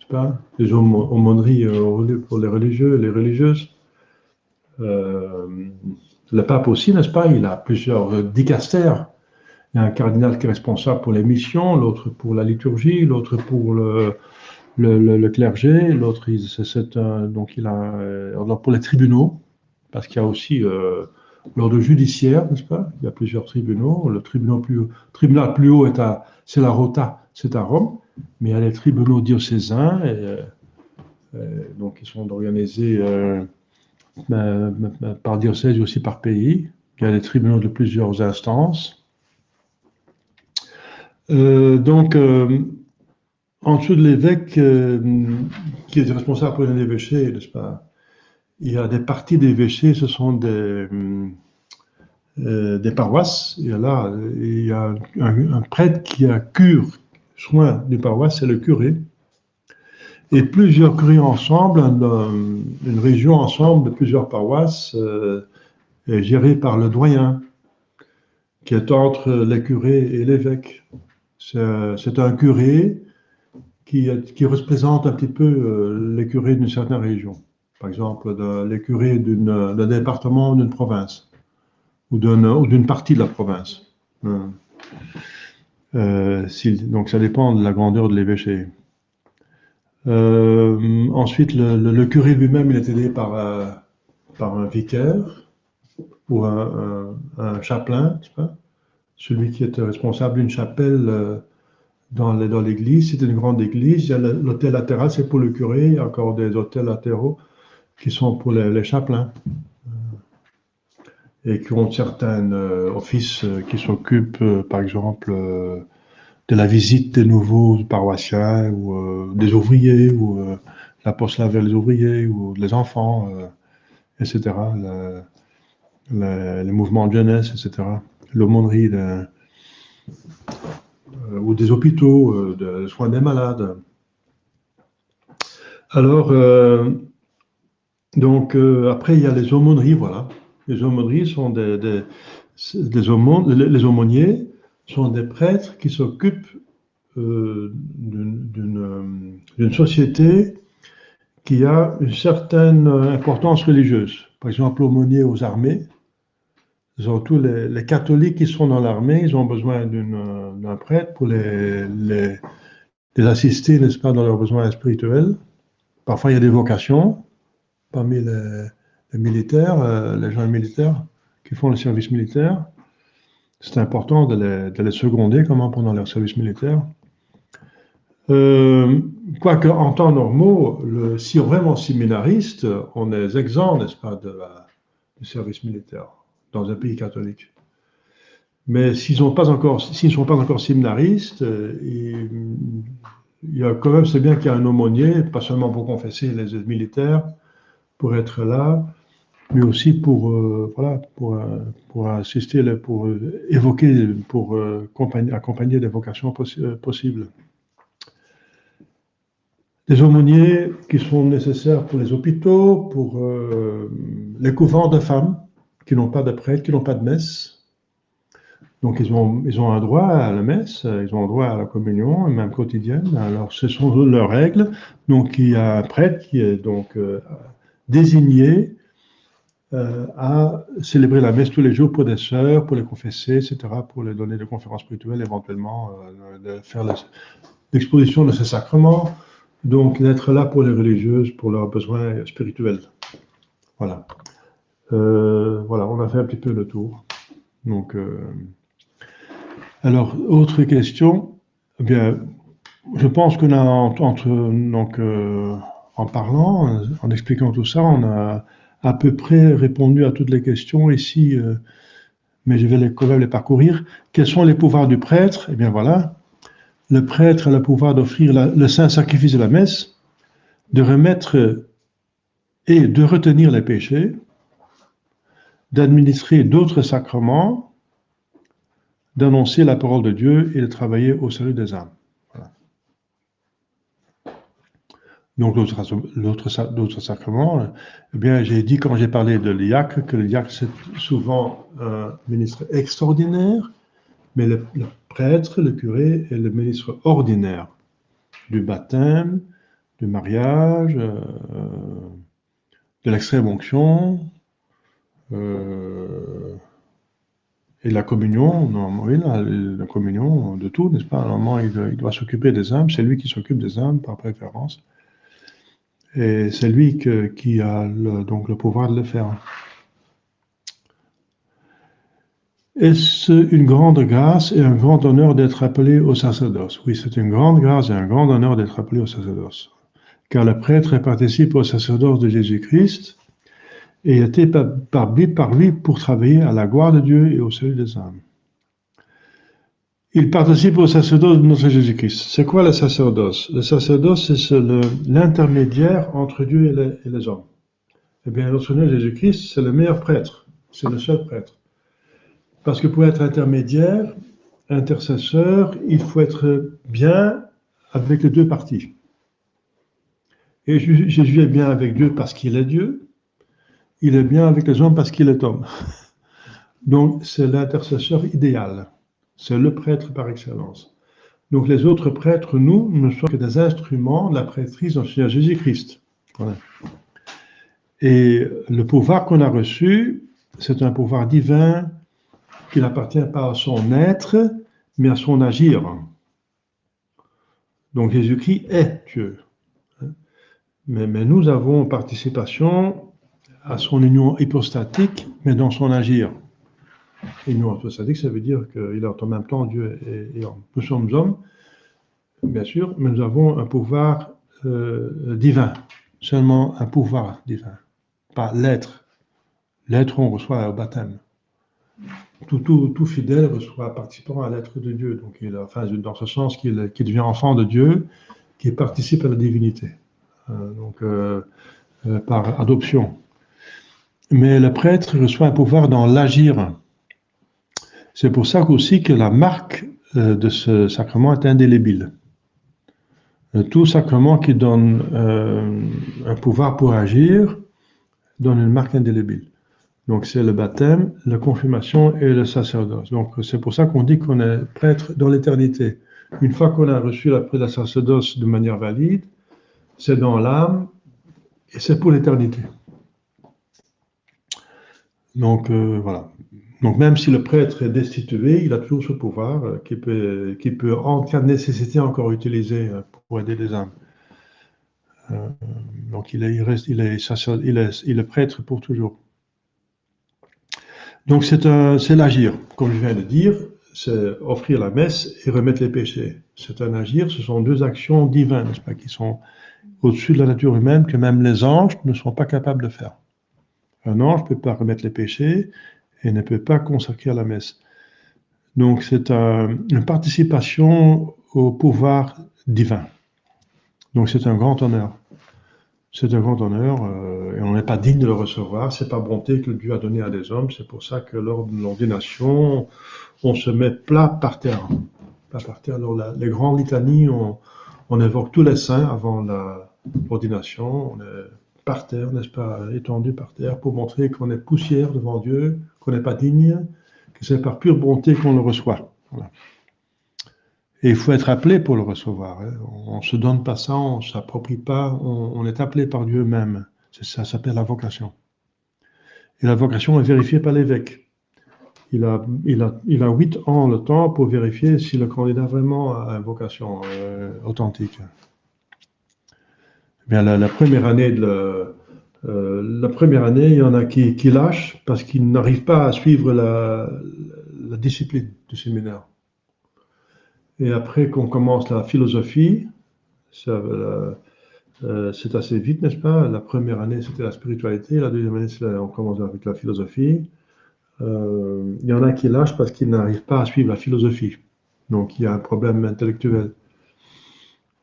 pas, les aumôneries pour les religieux et les religieuses. Le pape aussi, n'est-ce pas? Il a plusieurs dicastères. Il y a un cardinal qui est responsable pour les missions, l'autre pour la liturgie, l'autre pour le clergé, l'autre, donc il a pour les tribunaux, parce qu'il y a aussi l'ordre judiciaire, n'est-ce pas? Il y a plusieurs tribunaux. Le tribunal plus haut c'est la Rota, c'est à Rome, mais il y a les tribunaux diocésains, donc ils sont organisés par diocèse et aussi par pays. Il y a des tribunaux de plusieurs instances. En dessous de l'évêque qui est responsable pour les évêchés, n'est-ce pas? Il y a des parties d'évêchés, ce sont des paroisses. Et là, il y a un prêtre qui a soin d'une paroisse, c'est le curé. Et plusieurs curés ensemble, une région ensemble de plusieurs paroisses est gérée par le doyen, qui est entre les curés et l'évêque. C'est un curé qui représente un petit peu les curés d'une certaine région. Par exemple, les curés d'un département ou d'une province, ou d'une partie de la province. Donc ça dépend de la grandeur de l'évêché. Ensuite, le curé lui-même, il est aidé par un vicaire ou un chapelain, n'est-ce pas? Celui qui est responsable d'une chapelle dans l'église. C'est une grande église. Il y a l'autel latéral, c'est pour le curé. Il y a encore des autels latéraux qui sont pour les chapelains et qui ont certains offices qui s'occupent, par exemple, de la visite des nouveaux paroissiens ou des ouvriers ou l'apostolat vers les ouvriers ou les enfants, etc. Les mouvements de jeunesse, etc. L'aumônerie ou des hôpitaux, de soins des malades. Alors, après, il y a les aumôneries, voilà. Les aumôneries sont les aumôniers sont des prêtres qui s'occupent d'une société qui a une certaine importance religieuse. Par exemple, l'aumônier aux armées, tous les catholiques qui sont dans l'armée, ils ont besoin d'un prêtre pour les assister, n'est-ce pas, dans leurs besoins spirituels. Parfois, il y a des vocations parmi les militaires, les gens militaires qui font le service militaire. C'est important de les seconder pendant leur service militaire. Quoique, en temps normaux, si vraiment séminariste, on est exempt, n'est-ce pas, du service militaire dans un pays catholique. Mais s'ils ne sont pas encore séminaristes, il y a quand même, c'est bien qu'il y a un aumônier, pas seulement pour confesser les militaires, pour être là, mais aussi voilà, pour assister, pour évoquer, pour accompagner des vocations possibles. Des aumôniers qui sont nécessaires pour les hôpitaux, pour les couvents de femmes qui n'ont pas de prêtre, qui n'ont pas de messe. Donc ils ont un droit à la messe, ils ont un droit à la communion, même quotidienne. Alors ce sont leurs règles. Donc il y a un prêtre qui est donc désigné à célébrer la messe tous les jours pour des sœurs, pour les confesser, etc., pour les donner des conférences spirituelles, éventuellement de faire l'exposition de ces sacrements. Donc d'être là pour les religieuses, pour leurs besoins spirituels. Voilà. Voilà, on a fait un petit peu le tour. Donc, alors, autre question. Eh bien, je pense qu'on a, en parlant, en expliquant tout ça, on a à peu près répondu à toutes les questions ici, mais je vais quand même les parcourir. Quels sont les pouvoirs du prêtre? Eh bien, voilà. Le prêtre a le pouvoir d'offrir le saint sacrifice de la messe, de remettre et de retenir les péchés, d'administrer d'autres sacrements, d'annoncer la parole de Dieu et de travailler au salut des âmes. Voilà. Donc l'autre sacrement, eh bien j'ai dit quand j'ai parlé de l'IAC que le diacre c'est souvent un ministre extraordinaire, mais le prêtre, le curé est le ministre ordinaire du baptême, du mariage, de l'extrême onction, et la communion, normalement, oui, la communion de tout, n'est-ce pas? Normalement, il doit s'occuper des âmes, c'est lui qui s'occupe des âmes par préférence. Et c'est lui qui a donc le pouvoir de le faire. Est-ce une grande grâce et un grand honneur d'être appelé au sacerdoce? Oui, c'est une grande grâce et un grand honneur d'être appelé au sacerdoce. Car le prêtre participe au sacerdoce de Jésus-Christ et est établi par lui pour travailler à la gloire de Dieu et au salut des âmes. Il participe au sacerdoce de notre Jésus-Christ. C'est quoi le sacerdoce? Le sacerdoce, c'est l'intermédiaire entre Dieu et les hommes. Eh bien, notre Seigneur Jésus-Christ, c'est le meilleur prêtre. C'est le seul prêtre. Parce que pour être intermédiaire, intercesseur, il faut être bien avec les deux parties. Et Jésus est bien avec Dieu parce qu'il est Dieu. Il est bien avec les hommes parce qu'il est homme. Donc, c'est l'intercesseur idéal. C'est le prêtre par excellence. Donc, les autres prêtres, nous, ne sommes que des instruments de la prêtrise de Seigneur Jésus-Christ. Voilà. Et le pouvoir qu'on a reçu, c'est un pouvoir divin qui n'appartient pas à son être, mais à son agir. Donc, Jésus-Christ est Dieu. Mais nous avons participation à son union hypostatique, mais dans son agir. Union hypostatique, ça veut dire qu'il est en même temps Dieu et homme. Nous sommes hommes, bien sûr, mais nous avons un pouvoir divin, seulement un pouvoir divin, pas l'être. L'être, on reçoit au baptême. Tout fidèle reçoit participant à l'être de Dieu, donc dans ce sens qu'il devient enfant de Dieu, qui participe à la divinité, par adoption. Mais le prêtre reçoit un pouvoir dans l'agir. C'est pour ça aussi que la marque de ce sacrement est indélébile. Tout sacrement qui donne un pouvoir pour agir donne une marque indélébile. Donc c'est le baptême, la confirmation et le sacerdoce. Donc c'est pour ça qu'on dit qu'on est prêtre dans l'éternité. Une fois qu'on a reçu le sacerdoce de manière valide, c'est dans l'âme et c'est pour l'éternité. Donc voilà. Donc même si le prêtre est destitué, il a toujours ce pouvoir qui peut en cas de nécessité encore utiliser pour aider les âmes. Donc il est prêtre pour toujours. Donc c'est l'agir, comme je viens de dire, c'est offrir la messe et remettre les péchés. C'est un agir, ce sont deux actions divines, n'est-ce pas, qui sont au-dessus de la nature humaine, que même les anges ne sont pas capables de faire. Un ange ne peut pas remettre les péchés et ne peut pas consacrer à la messe. Donc c'est une participation au pouvoir divin. Donc c'est un grand honneur. C'est un grand honneur et on n'est pas digne de le recevoir. C'est par bonté que Dieu a donné à des hommes. C'est pour ça que lors de l'ordination, on se met plat par terre. Plat par terre. Alors, les grandes litanies, on évoque tous les saints avant l'ordination. On est par terre, n'est-ce pas, étendu par terre pour montrer qu'on est poussière devant Dieu, qu'on n'est pas digne, que c'est par pure bonté qu'on le reçoit. Voilà. Et il faut être appelé pour le recevoir. Hein. On ne se donne pas ça, on ne s'approprie pas, on est appelé par Dieu même. Ça s'appelle la vocation. Et la vocation est vérifiée par l'évêque. Il a 8 ans le temps pour vérifier si le candidat vraiment a une vocation authentique. Eh bien, la première année, il y en a qui lâchent parce qu'ils n'arrivent pas à suivre la discipline du séminaire. Et après qu'on commence la philosophie, c'est assez vite, n'est-ce pas? La première année, c'était la spiritualité. La deuxième année, on commence avec la philosophie. Il y en a qui lâchent parce qu'ils n'arrivent pas à suivre la philosophie. Donc, il y a un problème intellectuel.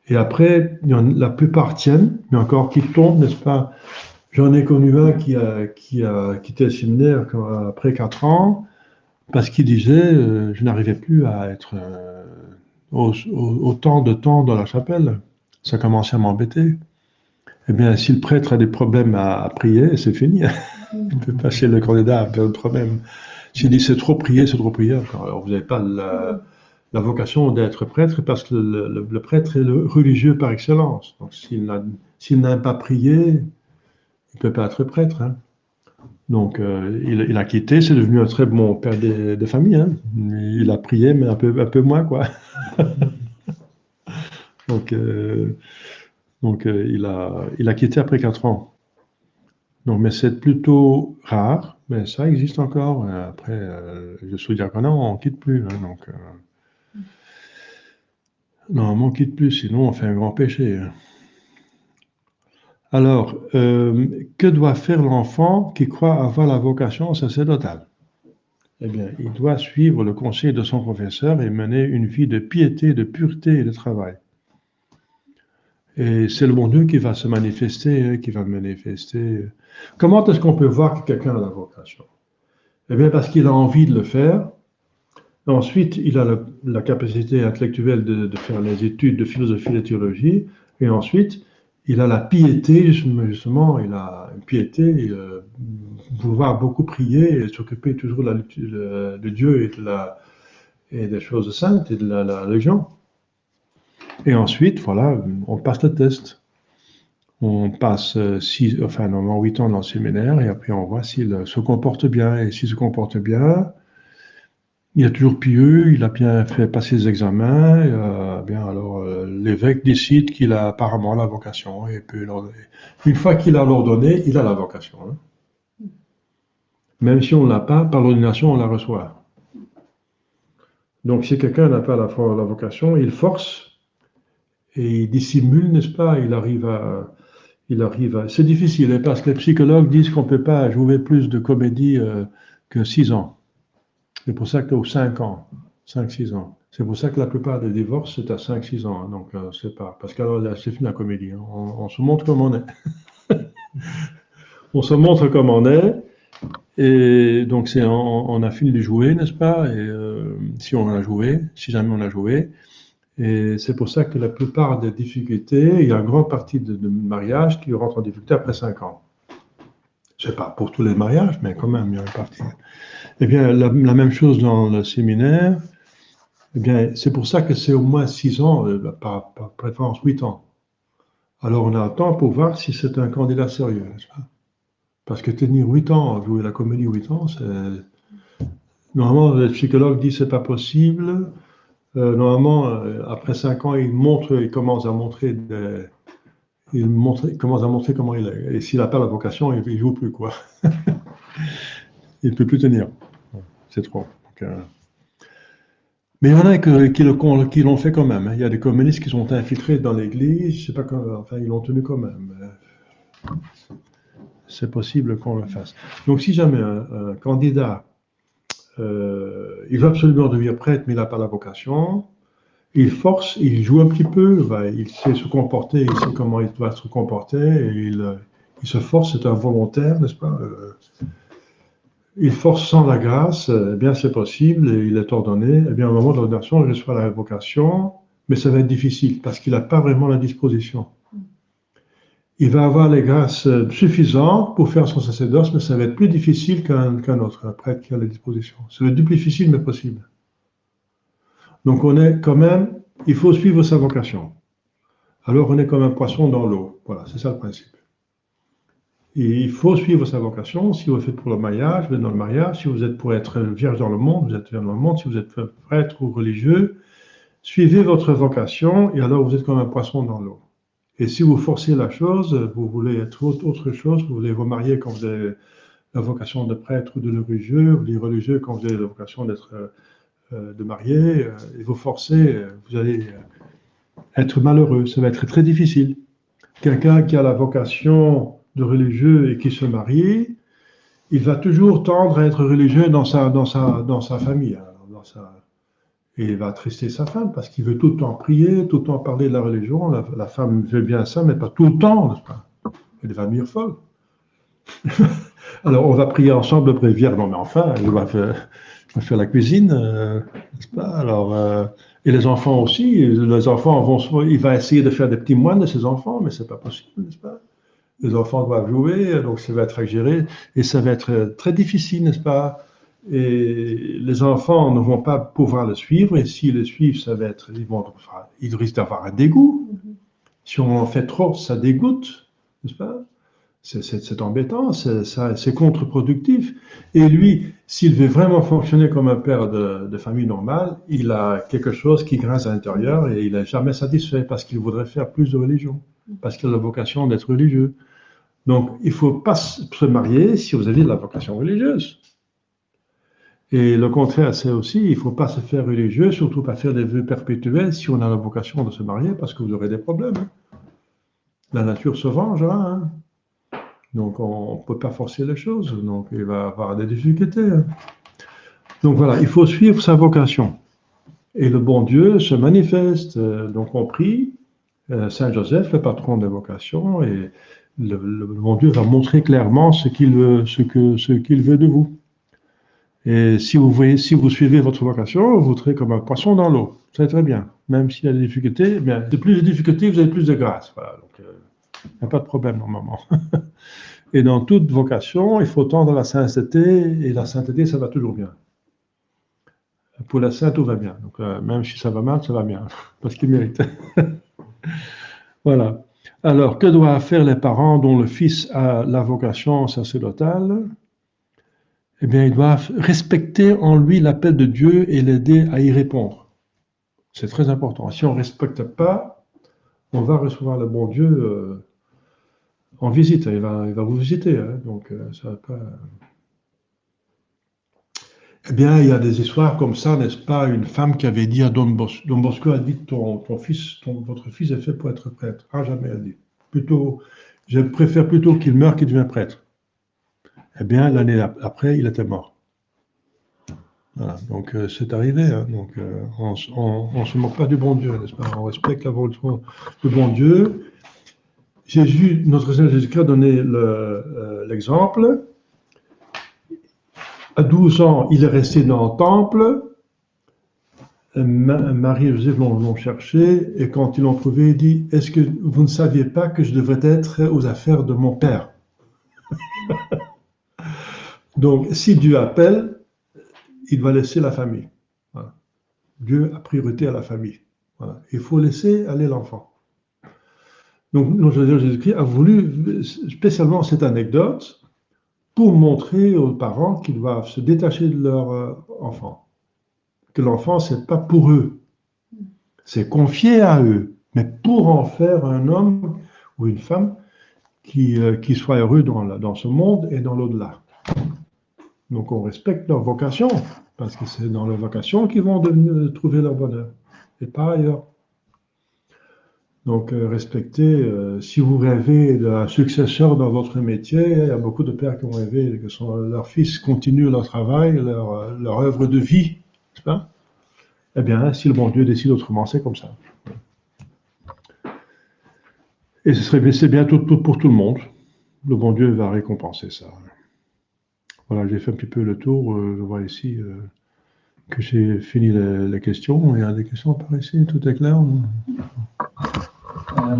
Et après, la plupart tiennent, mais encore qui tombent, n'est-ce pas? J'en ai connu un qui a quitté le séminaire après 4 ans parce qu'il disait je n'arrivais plus à être autant de temps dans la chapelle. Ça commençait à m'embêter. Eh bien, si le prêtre a des problèmes à prier, c'est fini. Il ne peut pas chez le candidat avoir de problème. S'il dit c'est trop prier, alors vous n'avez pas la vocation d'être prêtre parce que le prêtre est le religieux par excellence. Donc s'il n'a pas prié, il ne peut pas être prêtre. Hein. Donc il a quitté, c'est devenu un très bon père de famille. Hein. Il a prié, mais un peu moins, quoi. Donc il a quitté après 4 ans. Donc, mais c'est plutôt rare, mais ça existe encore. Après, je suis diaconat, on ne quitte plus. Hein, donc, non, on ne quitte plus, sinon on fait un grand péché. Hein. Alors, que doit faire l'enfant qui croit avoir la vocation sacerdotale? Eh bien, il doit suivre le conseil de son professeur et mener une vie de piété, de pureté et de travail. Et c'est le bon Dieu qui va se manifester, qui va manifester. Comment est-ce qu'on peut voir que quelqu'un a la vocation? Eh bien, parce qu'il a envie de le faire. Ensuite, il a la capacité intellectuelle de faire les études de philosophie et de théologie. Et ensuite, il a la piété, justement, il a une piété, pouvoir beaucoup prier et s'occuper toujours de Dieu et des choses saintes et de la religion. Et ensuite, voilà, on passe le test. On passe normalement 8 ans dans le séminaire et après on voit s'il se comporte bien. Et s'il se comporte bien, il est toujours pieux, il a bien fait passer les examens, bien alors l'évêque décide qu'il a apparemment la vocation et peut une fois qu'il a l'ordonné, il a la vocation. Hein. Même si on ne l'a pas, par l'ordination, on la reçoit. Donc si quelqu'un n'a pas la vocation, il force et il dissimule, n'est-ce pas? Il arrive à... C'est difficile, hein, parce que les psychologues disent qu'on ne peut pas jouer plus de comédie que 6 ans. C'est pour ça qu'aux 5 ans, 5-6 ans. C'est pour ça que la plupart des divorces, c'est à 5-6 ans. Hein, donc, c'est pas. Parce qu'alors, là, c'est fini la comédie. Hein. On se montre comme on est. On se montre comme on est. Et donc, on a fini de jouer, n'est-ce pas? Et si on a joué, si jamais on a joué. Et c'est pour ça que la plupart des difficultés, il y a une grande partie de mariages qui rentrent en difficulté après 5 ans. Je ne sais pas pour tous les mariages, mais quand même, il y a une partie. Eh bien, la même chose dans le séminaire. Eh bien, c'est pour ça que c'est au moins 6 ans, par préférence 8 ans. Alors, on a un temps pour voir si c'est un candidat sérieux, n'est-ce pas? Parce que tenir 8 ans, jouer la comédie 8 ans, c'est... Normalement, les psychologues disent que ce n'est pas possible. Normalement, après 5 ans, il commence à montrer comment il est. Et s'il n'a pas la vocation, il ne joue plus, quoi. Il ne peut plus tenir. C'est trop. Donc, mais il y en a qui l'ont fait quand même. Hein. Il y a des communistes qui sont infiltrés dans l'église, je sais pas comment, enfin, ils l'ont tenu quand même. C'est possible qu'on le fasse. Donc, si jamais un candidat, il veut absolument devenir prêtre, mais il n'a pas la vocation, il force, il joue un petit peu, il sait se comporter, il sait comment il doit se comporter, et il se force, c'est involontaire, n'est-ce pas? Il force sans la grâce, eh bien c'est possible, et il est ordonné, eh bien au moment de l'ordination, il reçoit la vocation, mais ça va être difficile, parce qu'il n'a pas vraiment la disposition. Il va avoir les grâces suffisantes pour faire son sacerdoce, mais ça va être plus difficile qu'un autre, un prêtre qui a les dispositions. Ça va être du plus difficile, mais possible. Donc on est quand même, il faut suivre sa vocation. Alors on est comme un poisson dans l'eau. Voilà, c'est ça le principe. Et il faut suivre sa vocation. Si vous faites pour le mariage, vous êtes dans le mariage. Si vous êtes pour être vierge dans le monde, vous êtes vierge dans le monde. Si vous êtes prêtre ou religieux, suivez votre vocation et alors vous êtes comme un poisson dans l'eau. Et si vous forcez la chose, vous voulez être autre chose, vous voulez vous marier quand vous avez la vocation de prêtre ou de religieux, ou les religieux quand vous avez la vocation d'être de marier, et vous forcez, vous allez être malheureux. Ça va être très difficile. Quelqu'un qui a la vocation de religieux et qui se marie, il va toujours tendre à être religieux dans sa famille. Et il va attrister sa femme parce qu'il veut tout le temps prier, tout le temps parler de la religion. La femme veut bien ça, mais pas tout le temps, n'est-ce pas? Elle va devenir folle. Alors, on va prier ensemble le bréviaire. Non, mais enfin, il va faire la cuisine, n'est-ce pas? Alors, et les enfants aussi. Les enfants il va essayer de faire des petits moines de ses enfants, mais c'est pas possible, n'est-ce pas? Les enfants doivent jouer, donc ça va être à gérer, et ça va être très difficile, n'est-ce pas? Et les enfants ne vont pas pouvoir le suivre, et s'ils le suivent, ça va être, ils risquent d'avoir un dégoût. Si on en fait trop, ça dégoûte, n'est-ce pas? C'est embêtant, c'est contre-productif. Et lui, s'il veut vraiment fonctionner comme un père de famille normale, il a quelque chose qui grince à l'intérieur et il n'est jamais satisfait parce qu'il voudrait faire plus de religion, parce qu'il a la vocation d'être religieux. Donc, il ne faut pas se marier si vous avez de la vocation religieuse. Et le contraire, c'est aussi, il ne faut pas se faire religieux, surtout pas faire des vœux perpétuels si on a la vocation de se marier, parce que vous aurez des problèmes. La nature se vengera, hein. Donc, on ne peut pas forcer les choses. Donc, il va y avoir des difficultés. Donc, voilà, il faut suivre sa vocation. Et le bon Dieu se manifeste. Donc, on prie. Saint Joseph, le patron des vocations, et le bon Dieu va montrer clairement ce qu'il veut, ce qu'il veut de vous. Et si vous suivez votre vocation, vous serez comme un poisson dans l'eau. C'est très bien. Même s'il y a des difficultés, bien, de plus de difficultés, vous avez plus de grâce. Voilà. Donc, il n'y a pas de problème normalement. Et dans toute vocation, il faut tendre à la sainteté, et la sainteté, ça va toujours bien. Pour la sainte, tout va bien. Donc, même si ça va mal, ça va bien, parce qu'il mérite. Voilà. Alors, que doivent faire les parents dont le fils a la vocation sacerdotale? Eh bien, ils doivent respecter en lui l'appel de Dieu et l'aider à y répondre. C'est très important. Si on ne respecte pas, on va recevoir le bon Dieu en visite. Il va vous visiter. Hein, donc, ça va pas. Eh bien, il y a des histoires comme ça, n'est-ce pas? Une femme qui avait dit à Don Bosco a dit votre fils est fait pour être prêtre. Ah, jamais, elle dit. Plutôt, je préfère plutôt qu'il meure qu'il devienne prêtre. Eh bien, l'année après, il était mort. Voilà, donc c'est arrivé. Hein, donc, on ne se moque pas du bon Dieu, n'est-ce pas? On respecte la volonté du bon Dieu. Notre Seigneur Jésus-Christ a donné l'exemple. À 12 ans, il est resté dans le temple. Marie et Joseph l'ont cherché, et quand ils l'ont trouvé, il dit, est-ce que vous ne saviez pas que je devrais être aux affaires de mon père? Donc, si Dieu appelle, il va laisser la famille. Voilà. Dieu a priorité à la famille. Voilà. Il faut laisser aller l'enfant. Donc, notre Seigneur Jésus-Christ a voulu spécialement cette anecdote pour montrer aux parents qu'ils doivent se détacher de leur enfant. Que l'enfant, c'est pas pour eux. C'est confié à eux, mais pour en faire un homme ou une femme qui soit heureux dans ce monde et dans l'au-delà. Donc on respecte leur vocation, parce que c'est dans leur vocation qu'ils vont trouver leur bonheur, et pas ailleurs. Donc respectez, si vous rêvez d'un successeur dans votre métier, il y a beaucoup de pères qui ont rêvé que leur fils continue leur travail, leur œuvre de vie, n'est-ce pas? Eh bien, si le bon Dieu décide autrement, c'est comme ça. Et c'est bien pour tout le monde. Le bon Dieu va récompenser ça. Voilà, j'ai fait un petit peu le tour. Je vois ici que j'ai fini les questions. Il y a des questions par ici, tout est clair?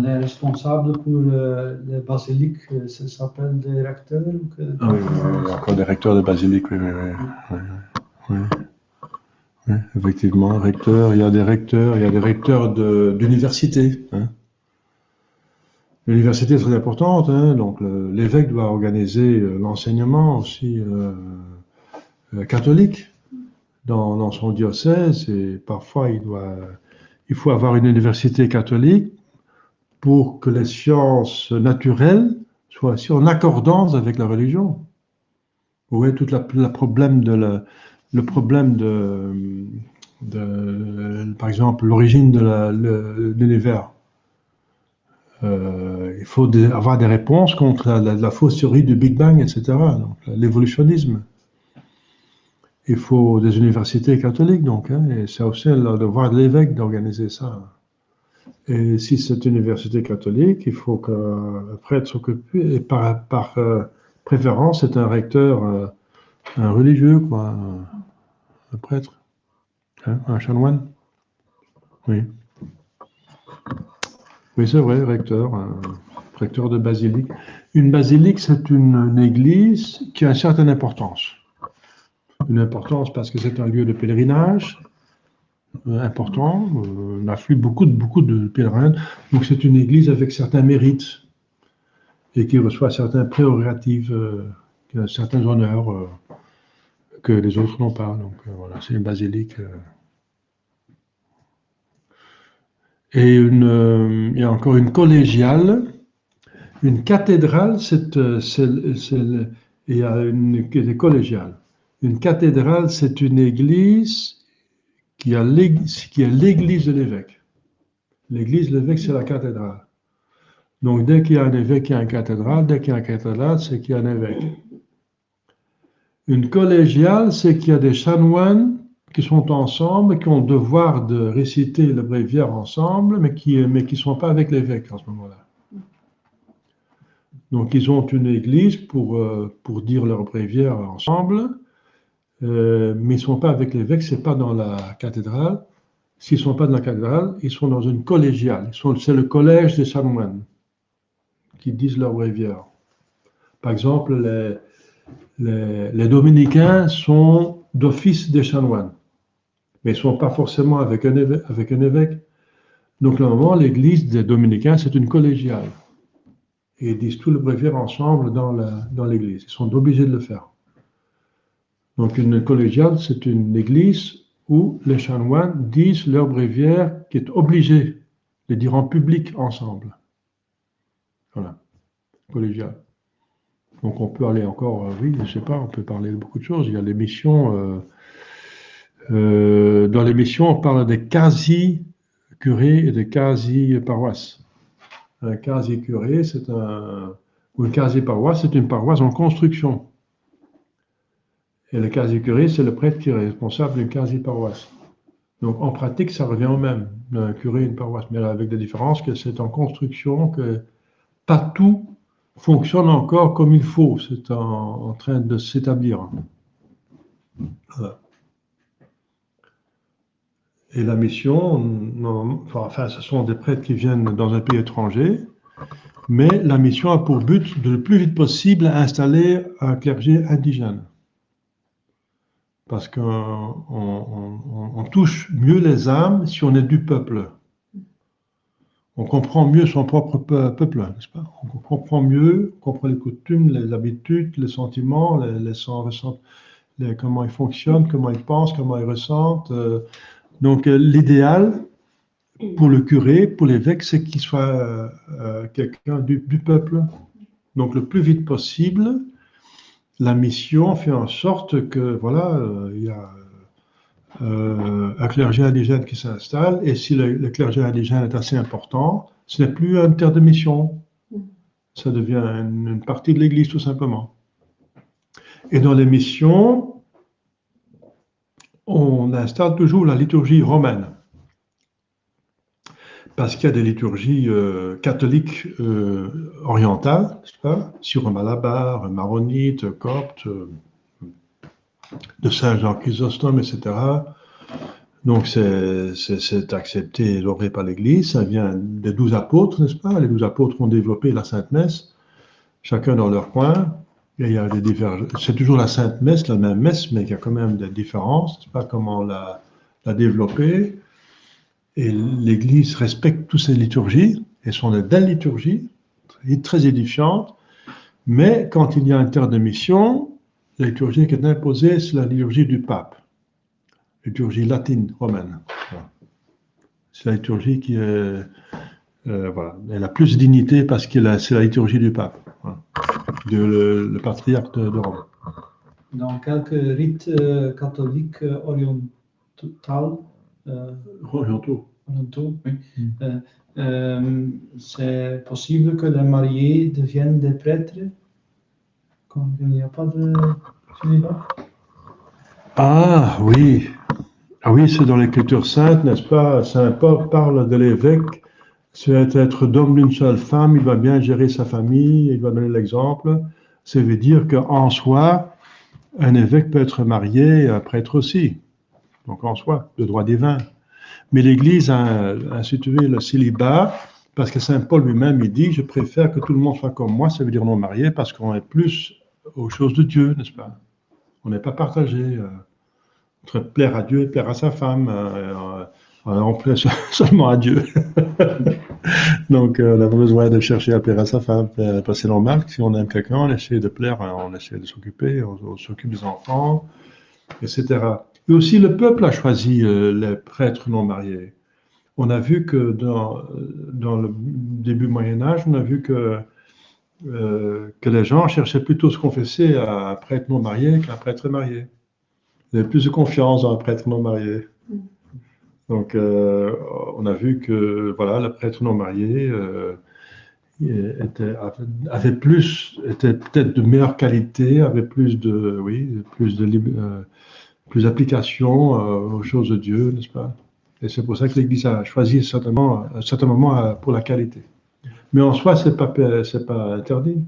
Les responsables pour les basiliques, ça s'appelle des recteurs Ah oui, il y a encore des recteurs de basilique, oui, oui. Oui, effectivement, recteur, il y a des recteurs d'université. Hein. L'université est très importante, hein, donc l'évêque doit organiser l'enseignement aussi catholique dans son diocèse, et parfois il faut avoir une université catholique pour que les sciences naturelles soient aussi en accordance avec la religion. Vous voyez tout le problème le problème par exemple, l'origine de l'univers. Il faut avoir des réponses contre la fausse théorie du Big Bang, etc. Donc, l'évolutionnisme. Il faut des universités catholiques, donc, hein, et c'est aussi le devoir de l'évêque d'organiser ça. Et si c'est une université catholique, il faut qu'un prêtre s'occupe, et par préférence, c'est un recteur, un religieux, quoi, un prêtre, hein, un chanoine. Oui. Oui, c'est vrai, recteur de basilique. Une basilique, c'est une église qui a une certaine importance. Une importance parce que c'est un lieu de pèlerinage important. On afflue beaucoup de pèlerins. Donc c'est une église avec certains mérites et qui reçoit certaines prérogatives, certains honneurs que les autres n'ont pas. Donc voilà, c'est une basilique. Et il y a encore une collégiale. Une cathédrale, il y a des collégiales. Une cathédrale, c'est une église qui est l'église de l'évêque. L'église de l'évêque, c'est la cathédrale. Donc, dès qu'il y a un évêque, il y a une cathédrale. Dès qu'il y a une cathédrale, c'est qu'il y a un évêque. Une collégiale, c'est qu'il y a des chanoines qui sont ensemble, qui ont le devoir de réciter le bréviaire ensemble, mais qui ne sont pas avec l'évêque en ce moment-là. Donc, ils ont une église pour dire leur bréviaire ensemble, mais ils ne sont pas avec l'évêque, ce n'est pas dans la cathédrale. S'ils ne sont pas dans la cathédrale, ils sont dans une collégiale. C'est le collège des chanoines qui disent leur bréviaire. Par exemple, les dominicains sont d'office des chanoines, mais ils ne sont pas forcément avec un évêque. Donc, normalement, l'église des dominicains, c'est une collégiale. Et ils disent tout le bréviaire ensemble dans l'église. Ils sont obligés de le faire. Donc, une collégiale, c'est une église où les chanoines disent leur bréviaire qui est obligé de dire en public ensemble. Voilà, collégiale. Donc, on peut aller encore, oui, je ne sais pas, on peut parler de beaucoup de choses. Il y a les missions. Dans les missions, on parle des quasi-curés et des quasi-paroisses. Un quasi-curé, ou une quasi-paroisse, c'est une paroisse en construction. Et le quasi-curé, c'est le prêtre qui est responsable d'une quasi-paroisse. Donc, en pratique, ça revient au même, un curé et une paroisse, mais avec des différences que c'est en construction, que pas tout fonctionne encore comme il faut. C'est en train de s'établir. Voilà. Et la mission, enfin, ce sont des prêtres qui viennent dans un pays étranger, mais la mission a pour but de le plus vite possible installer un clergé indigène. Parce qu'on touche mieux les âmes si on est du peuple. On comprend mieux son propre peuple, n'est-ce pas? On comprend mieux, on comprend les coutumes, les habitudes, les sentiments, comment ils fonctionnent, comment ils pensent, comment ils ressentent. Donc l'idéal pour le curé, pour l'évêque, c'est qu'il soit quelqu'un du peuple. Donc le plus vite possible, la mission fait en sorte que, voilà, il y a un clergé indigène qui s'installe, et si le clergé indigène est assez important, ce n'est plus une terre de mission, ça devient une partie de l'Église tout simplement. Et dans les missions, on installe toujours la liturgie romaine. Parce qu'il y a des liturgies catholiques orientales, n'est-ce pas? Syro-malabar, maronite, copte, de Saint Jean Chrysostome, etc. Donc c'est accepté et honoré par l'Église. Ça vient des 12 apôtres, n'est-ce pas? Les 12 apôtres ont développé la Sainte Messe, chacun dans leur coin. Et il y a des différences. C'est toujours la Sainte Messe, la même messe, mais il y a quand même des différences, n'est-ce pas? Comment la développer. Et l'Église respecte toutes ces liturgies, et sont des belles liturgies, très édifiantes, mais quand il y a un terme de mission, la liturgie qui est imposée, c'est la liturgie du pape, liturgie latine, romaine. Voilà. C'est la liturgie qui est, voilà, elle a plus de dignité parce que c'est la liturgie du pape, voilà, le patriarche de Rome. Dans quelques rites catholiques orientaux, Orientaux. oui. C'est possible que les mariés deviennent des prêtres quand il n'y a pas de célibat? Ah oui, ah oui, c'est dans l'Écriture sainte, n'est-ce pas? Saint Paul parle de l'évêque, c'est être d'homme d'une seule femme, il va bien gérer sa famille, il va donner l'exemple. Ça veut dire qu'en soi, un évêque peut être marié, un prêtre aussi. Donc en soi, le droit divin. Mais l'Église a institué le célibat parce que Saint Paul lui-même, il dit, je préfère que tout le monde soit comme moi, ça veut dire non marié, parce qu'on est plus aux choses de Dieu, n'est-ce pas? On n'est pas partagé entre plaire à Dieu et plaire à sa femme. On plaît seulement à Dieu. Donc, on n'a pas besoin de chercher à plaire à sa femme. C'est normal que si on aime quelqu'un, on essaie de plaire, on essaie de s'occuper, on s'occupe des enfants, etc. Et aussi, le peuple a choisi les prêtres non mariés. On a vu que dans le début Moyen-Âge, on a vu que les gens cherchaient plutôt à se confesser à un prêtre non marié qu'à un prêtre marié. Ils avaient plus de confiance dans un prêtre non marié. Donc, on a vu que voilà, le prêtre non marié avait peut-être de meilleure qualité, avait plus d'application aux choses de Dieu, n'est-ce pas? Et c'est pour ça que l'Église a choisi à un certain moment pour la qualité. Mais en soi, c'est pas interdit.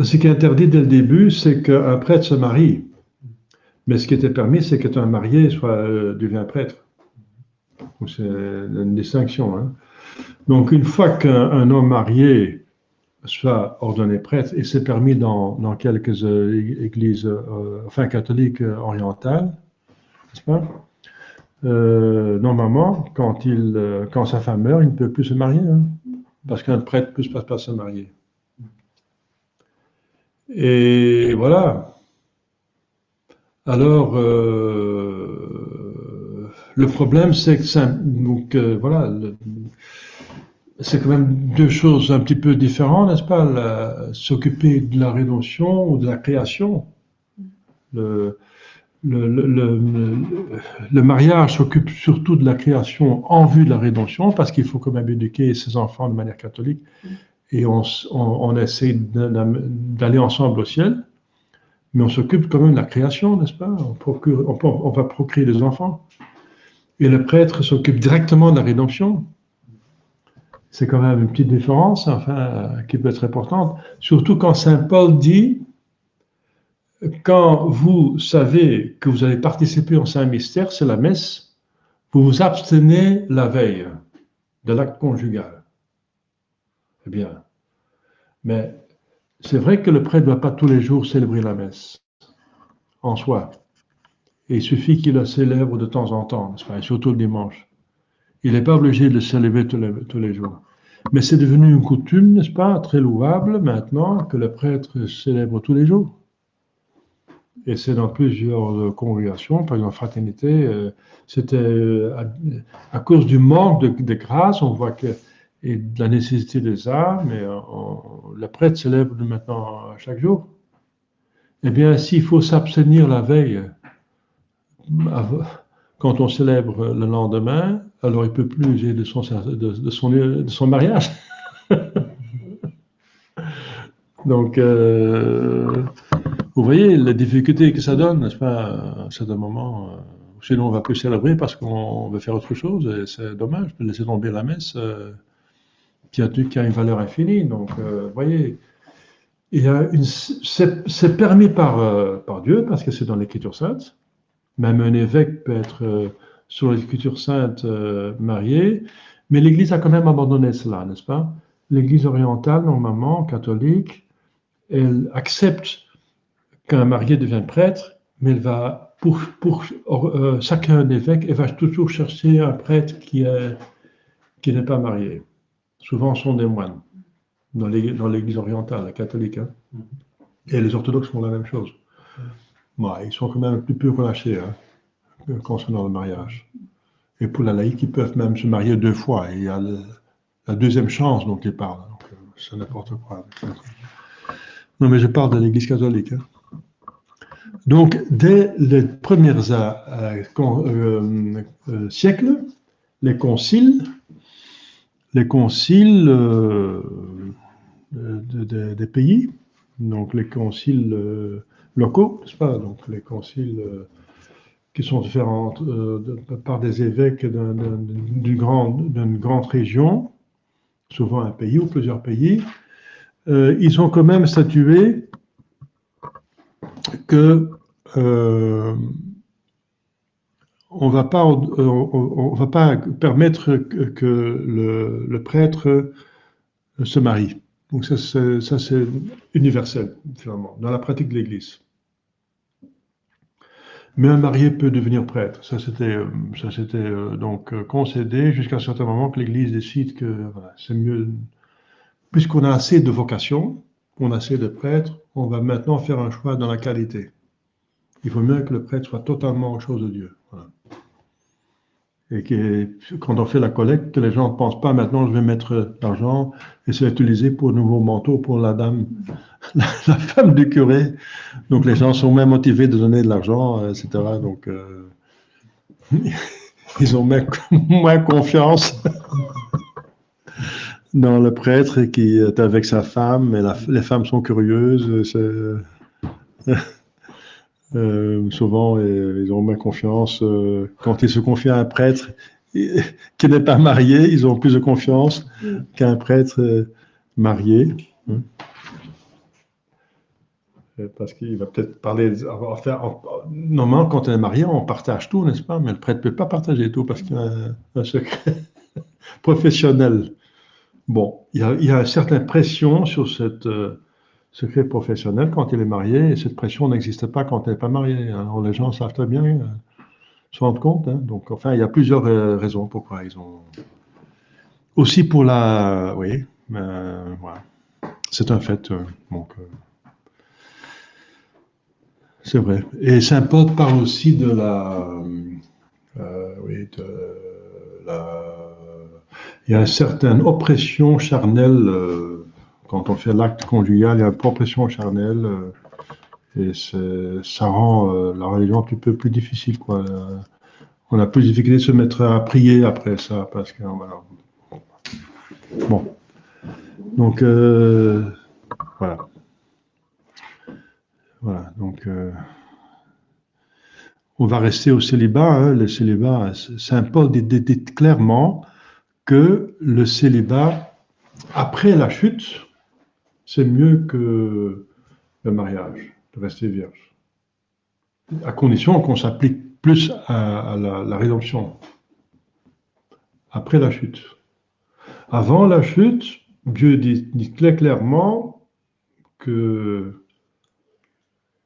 Ce qui est interdit dès le début, c'est qu'un prêtre se marie. Mais ce qui était permis, c'est qu'un marié devient prêtre. C'est une distinction. Hein. Donc, une fois qu'un homme marié soit ordonné prêtre, et c'est permis dans quelques églises, catholiques orientales, n'est-ce pas? Normalement, quand sa femme meurt, il ne peut plus se marier, hein, parce qu'un prêtre ne peut pas se marier. Et voilà. Alors, le problème, c'est que c'est quand même deux choses un petit peu différentes, n'est-ce pas? S'occuper de la rédemption ou de la création. Le mariage s'occupe surtout de la création en vue de la rédemption, parce qu'il faut quand même éduquer ses enfants de manière catholique, et on essaie d'aller ensemble au ciel, mais on s'occupe quand même de la création, n'est-ce pas? On va procréer des enfants. Et le prêtre s'occupe directement de la rédemption. C'est quand même une petite différence, qui peut être importante, surtout quand Saint Paul dit: quand vous savez que vous allez participer au Saint Mystère, c'est la messe, vous vous abstenez la veille de l'acte conjugal. Eh bien, mais c'est vrai que le prêtre ne doit pas tous les jours célébrer la messe, en soi. Et il suffit qu'il la célèbre de temps en temps, et surtout le dimanche. Il n'est pas obligé de le célébrer tous les jours. Mais c'est devenu une coutume, n'est-ce pas, très louable maintenant, que le prêtre célèbre tous les jours. Et c'est dans plusieurs congrégations, par exemple Fraternité, c'était à cause du manque de grâce, on voit que, et de la nécessité des âmes, mais le prêtre célèbre maintenant chaque jour. Eh bien, s'il faut s'abstenir la veille, quand on célèbre le lendemain, alors il ne peut plus user de son mariage. Donc, vous voyez les difficultés que ça donne, n'est-ce pas, à un certain moment. Sinon, on va plus célébrer parce qu'on veut faire autre chose. Et c'est dommage de laisser tomber la messe qui a une valeur infinie. Donc, vous voyez, c'est permis par Dieu parce que c'est dans l'Écriture sainte. Même un évêque peut être sur l'Écriture sainte marié, mais l'Église a quand même abandonné cela, n'est-ce pas? L'Église orientale, normalement, catholique, elle accepte qu'un marié devienne prêtre, mais elle va, pour chacun évêque, elle va toujours chercher un prêtre qui n'est pas marié. Souvent, ce sont des moines dans l'Église orientale, la catholique. Hein. Et les orthodoxes font la même chose. Bon, ils sont quand même plus peu relâchés concernant le mariage. Et pour la laïque, ils peuvent même se marier 2 fois. Et il y a la deuxième chance dont ils parlent. Donc, c'est n'importe quoi. Non, mais je parle de l'Église catholique. Hein. Donc, dès les premiers siècles, les conciles des pays, donc les conciles locaux, n'est-ce pas? Donc, les conciles qui sont faits par des évêques d'une grande région, souvent un pays ou plusieurs pays, ils ont quand même statué que on va pas permettre que le prêtre se marie. Donc ça c'est universel, finalement, dans la pratique de l'Église. Mais un marié peut devenir prêtre. Ça c'était donc concédé jusqu'à un certain moment que l'Église décide que voilà, c'est mieux, puisqu'on a assez de vocations, on a assez de prêtres, on va maintenant faire un choix dans la qualité. Il vaut mieux que le prêtre soit totalement aux choses de Dieu. Voilà. Et quand on fait la collecte, que les gens ne pensent pas maintenant je vais mettre l'argent et c'est utilisé pour un nouveau manteau pour la dame, la femme du curé. Donc les gens sont même motivés de donner de l'argent, etc. Donc ils ont moins confiance dans le prêtre qui est avec sa femme, et les femmes sont curieuses. Souvent, ils ont moins confiance. Quand ils se confient à un prêtre qui n'est pas marié, ils ont plus de confiance qu'un prêtre marié. Hein. Parce qu'il va peut-être parler. Normalement, quand on est marié, on partage tout, n'est-ce pas? Mais le prêtre ne peut pas partager tout parce qu'il y a un secret professionnel. Bon, il y a une certaine pression sur cette secret professionnel quand il est marié, et cette pression n'existe pas quand il n'est pas marié. Hein. Les gens savent très bien, se rendent compte. Hein. Donc, enfin, il y a plusieurs raisons pourquoi ils ont. Aussi pour la. Oui, voilà. C'est un fait. Donc, c'est vrai. Et saint Paul parle aussi de la. Oui, de la. Il y a une certaine oppression charnelle. Quand on fait l'acte conjugal, il y a une oppression charnelle. Et ça rend la religion un petit peu plus difficile, quoi. On a plus de difficulté de se mettre à prier après ça, parce que voilà. Bon. Donc voilà. Voilà. Donc on va rester au célibat. Hein. Le célibat, saint Paul dit clairement que le célibat après la chute, c'est mieux que le mariage, de rester vierge. À condition qu'on s'applique plus à la rédemption. Après la chute. Avant la chute, Dieu dit clairement qu'il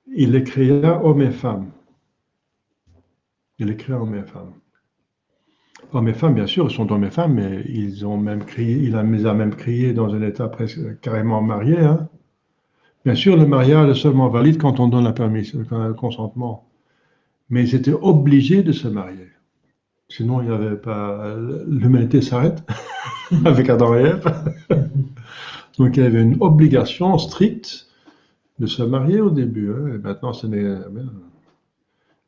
les créa hommes et femmes. Il les créa hommes et femmes. Hommes et femmes, bien sûr, ils sont hommes et femmes, mais il les a même créés dans un état presque carrément marié. Hein. Bien sûr, le mariage est seulement valide quand on donne la permission, le consentement. Mais ils étaient obligés de se marier. Sinon, il n'y avait pas. L'humanité s'arrête avec Adam et Ève. Donc, il y avait une obligation stricte de se marier au début. Hein. Et maintenant,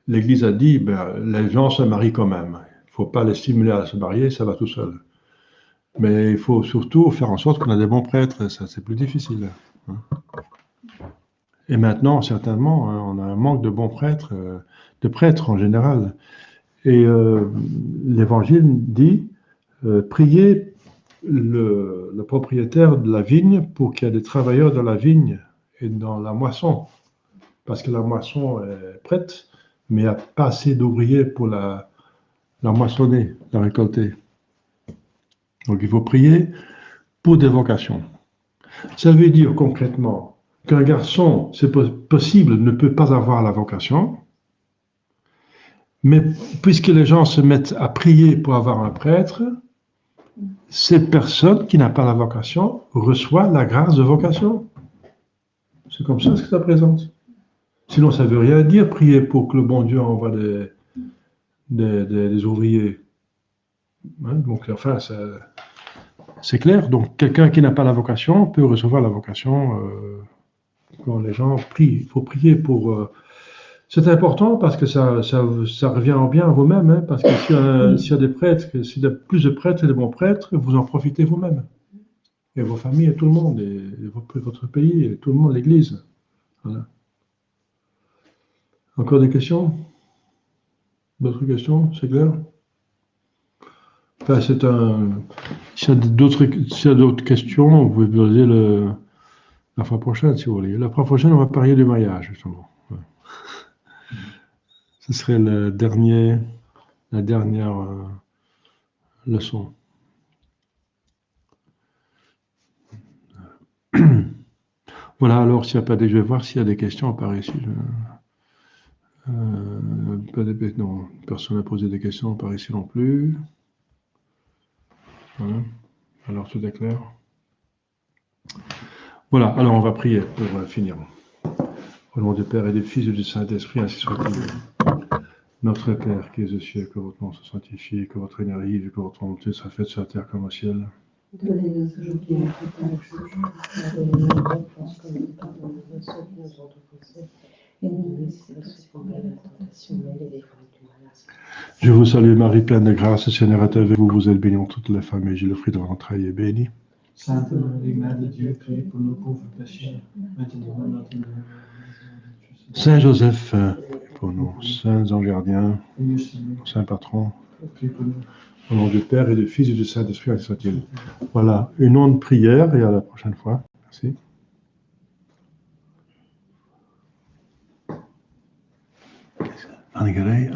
l'Église a dit les gens se marient quand même. Il ne faut pas les stimuler à se marier, ça va tout seul. Mais il faut surtout faire en sorte qu'on a des bons prêtres. Ça, c'est plus difficile. Hein. Et maintenant, certainement, hein, on a un manque de bons prêtres, de prêtres en général. Et l'Évangile dit, priez le propriétaire de la vigne pour qu'il y ait des travailleurs dans la vigne et dans la moisson. Parce que la moisson est prête, mais il n'y a pas assez d'ouvriers pour la moissonner, la récolter. Donc il faut prier pour des vocations. Ça veut dire concrètement qu'un garçon, c'est possible, ne peut pas avoir la vocation, mais puisque les gens se mettent à prier pour avoir un prêtre, cette personne qui n'a pas la vocation reçoit la grâce de vocation. C'est comme ça que ça présente. Sinon, ça ne veut rien dire prier pour que le bon Dieu envoie des ouvriers. Hein, donc, enfin, c'est clair. Donc, quelqu'un qui n'a pas la vocation peut recevoir la vocation quand les gens prient. Il faut prier pour. C'est important parce que ça revient en bien à vous-même. Hein, parce que s'il y a des prêtres, s'il y a plus de prêtres et de bons prêtres, vous en profitez vous-même. Et vos familles et tout le monde, et votre pays, et tout le monde, l'Église. Voilà. Encore des questions? D'autres questions? C'est clair? Enfin, s'il y a d'autres questions, vous pouvez poser la fois prochaine, si vous voulez. La fois prochaine, on va parler du mariage, justement. Ouais. Ce serait la dernière leçon. Voilà, alors, s'il n'y a pas je vais voir s'il y a des questions par ici. Non, personne n'a posé des questions par ici non plus. Voilà. Alors, tout est clair. Voilà, alors on va prier pour finir. Au nom du Père et du Fils et du Saint-Esprit, ainsi soit-il. Notre Père qui es aux cieux, que votre nom soit sanctifié, que votre règne arrive, que votre volonté soit faite sur la terre comme au ciel. Donnez-nous aujourd'hui notre pain de ce jour. Pardonnez-nous nos offenses, comme nous pardonnons à ceux qui nous ont offensés. Et ne nous laissez pas succomber à la tentation, mais délivrez-nous du mal. Je vous salue Marie, pleine de grâce, le Seigneur est avec vous. Vous êtes bénie entre toutes les femmes, et Jésus, le fruit de votre entrailles, est béni. Sainte Marie, Mère de Dieu, priez pour nos pauvres pécheurs, maintenant et à notre mort. Saint Joseph, pour nous, saints anges gardiens, saint patron, Priez pour nous. au nom du Père et du Fils et du Saint-Esprit, ainsi soit-il. Voilà, une onde prière et à la prochaine fois. Merci. Anne-Grey,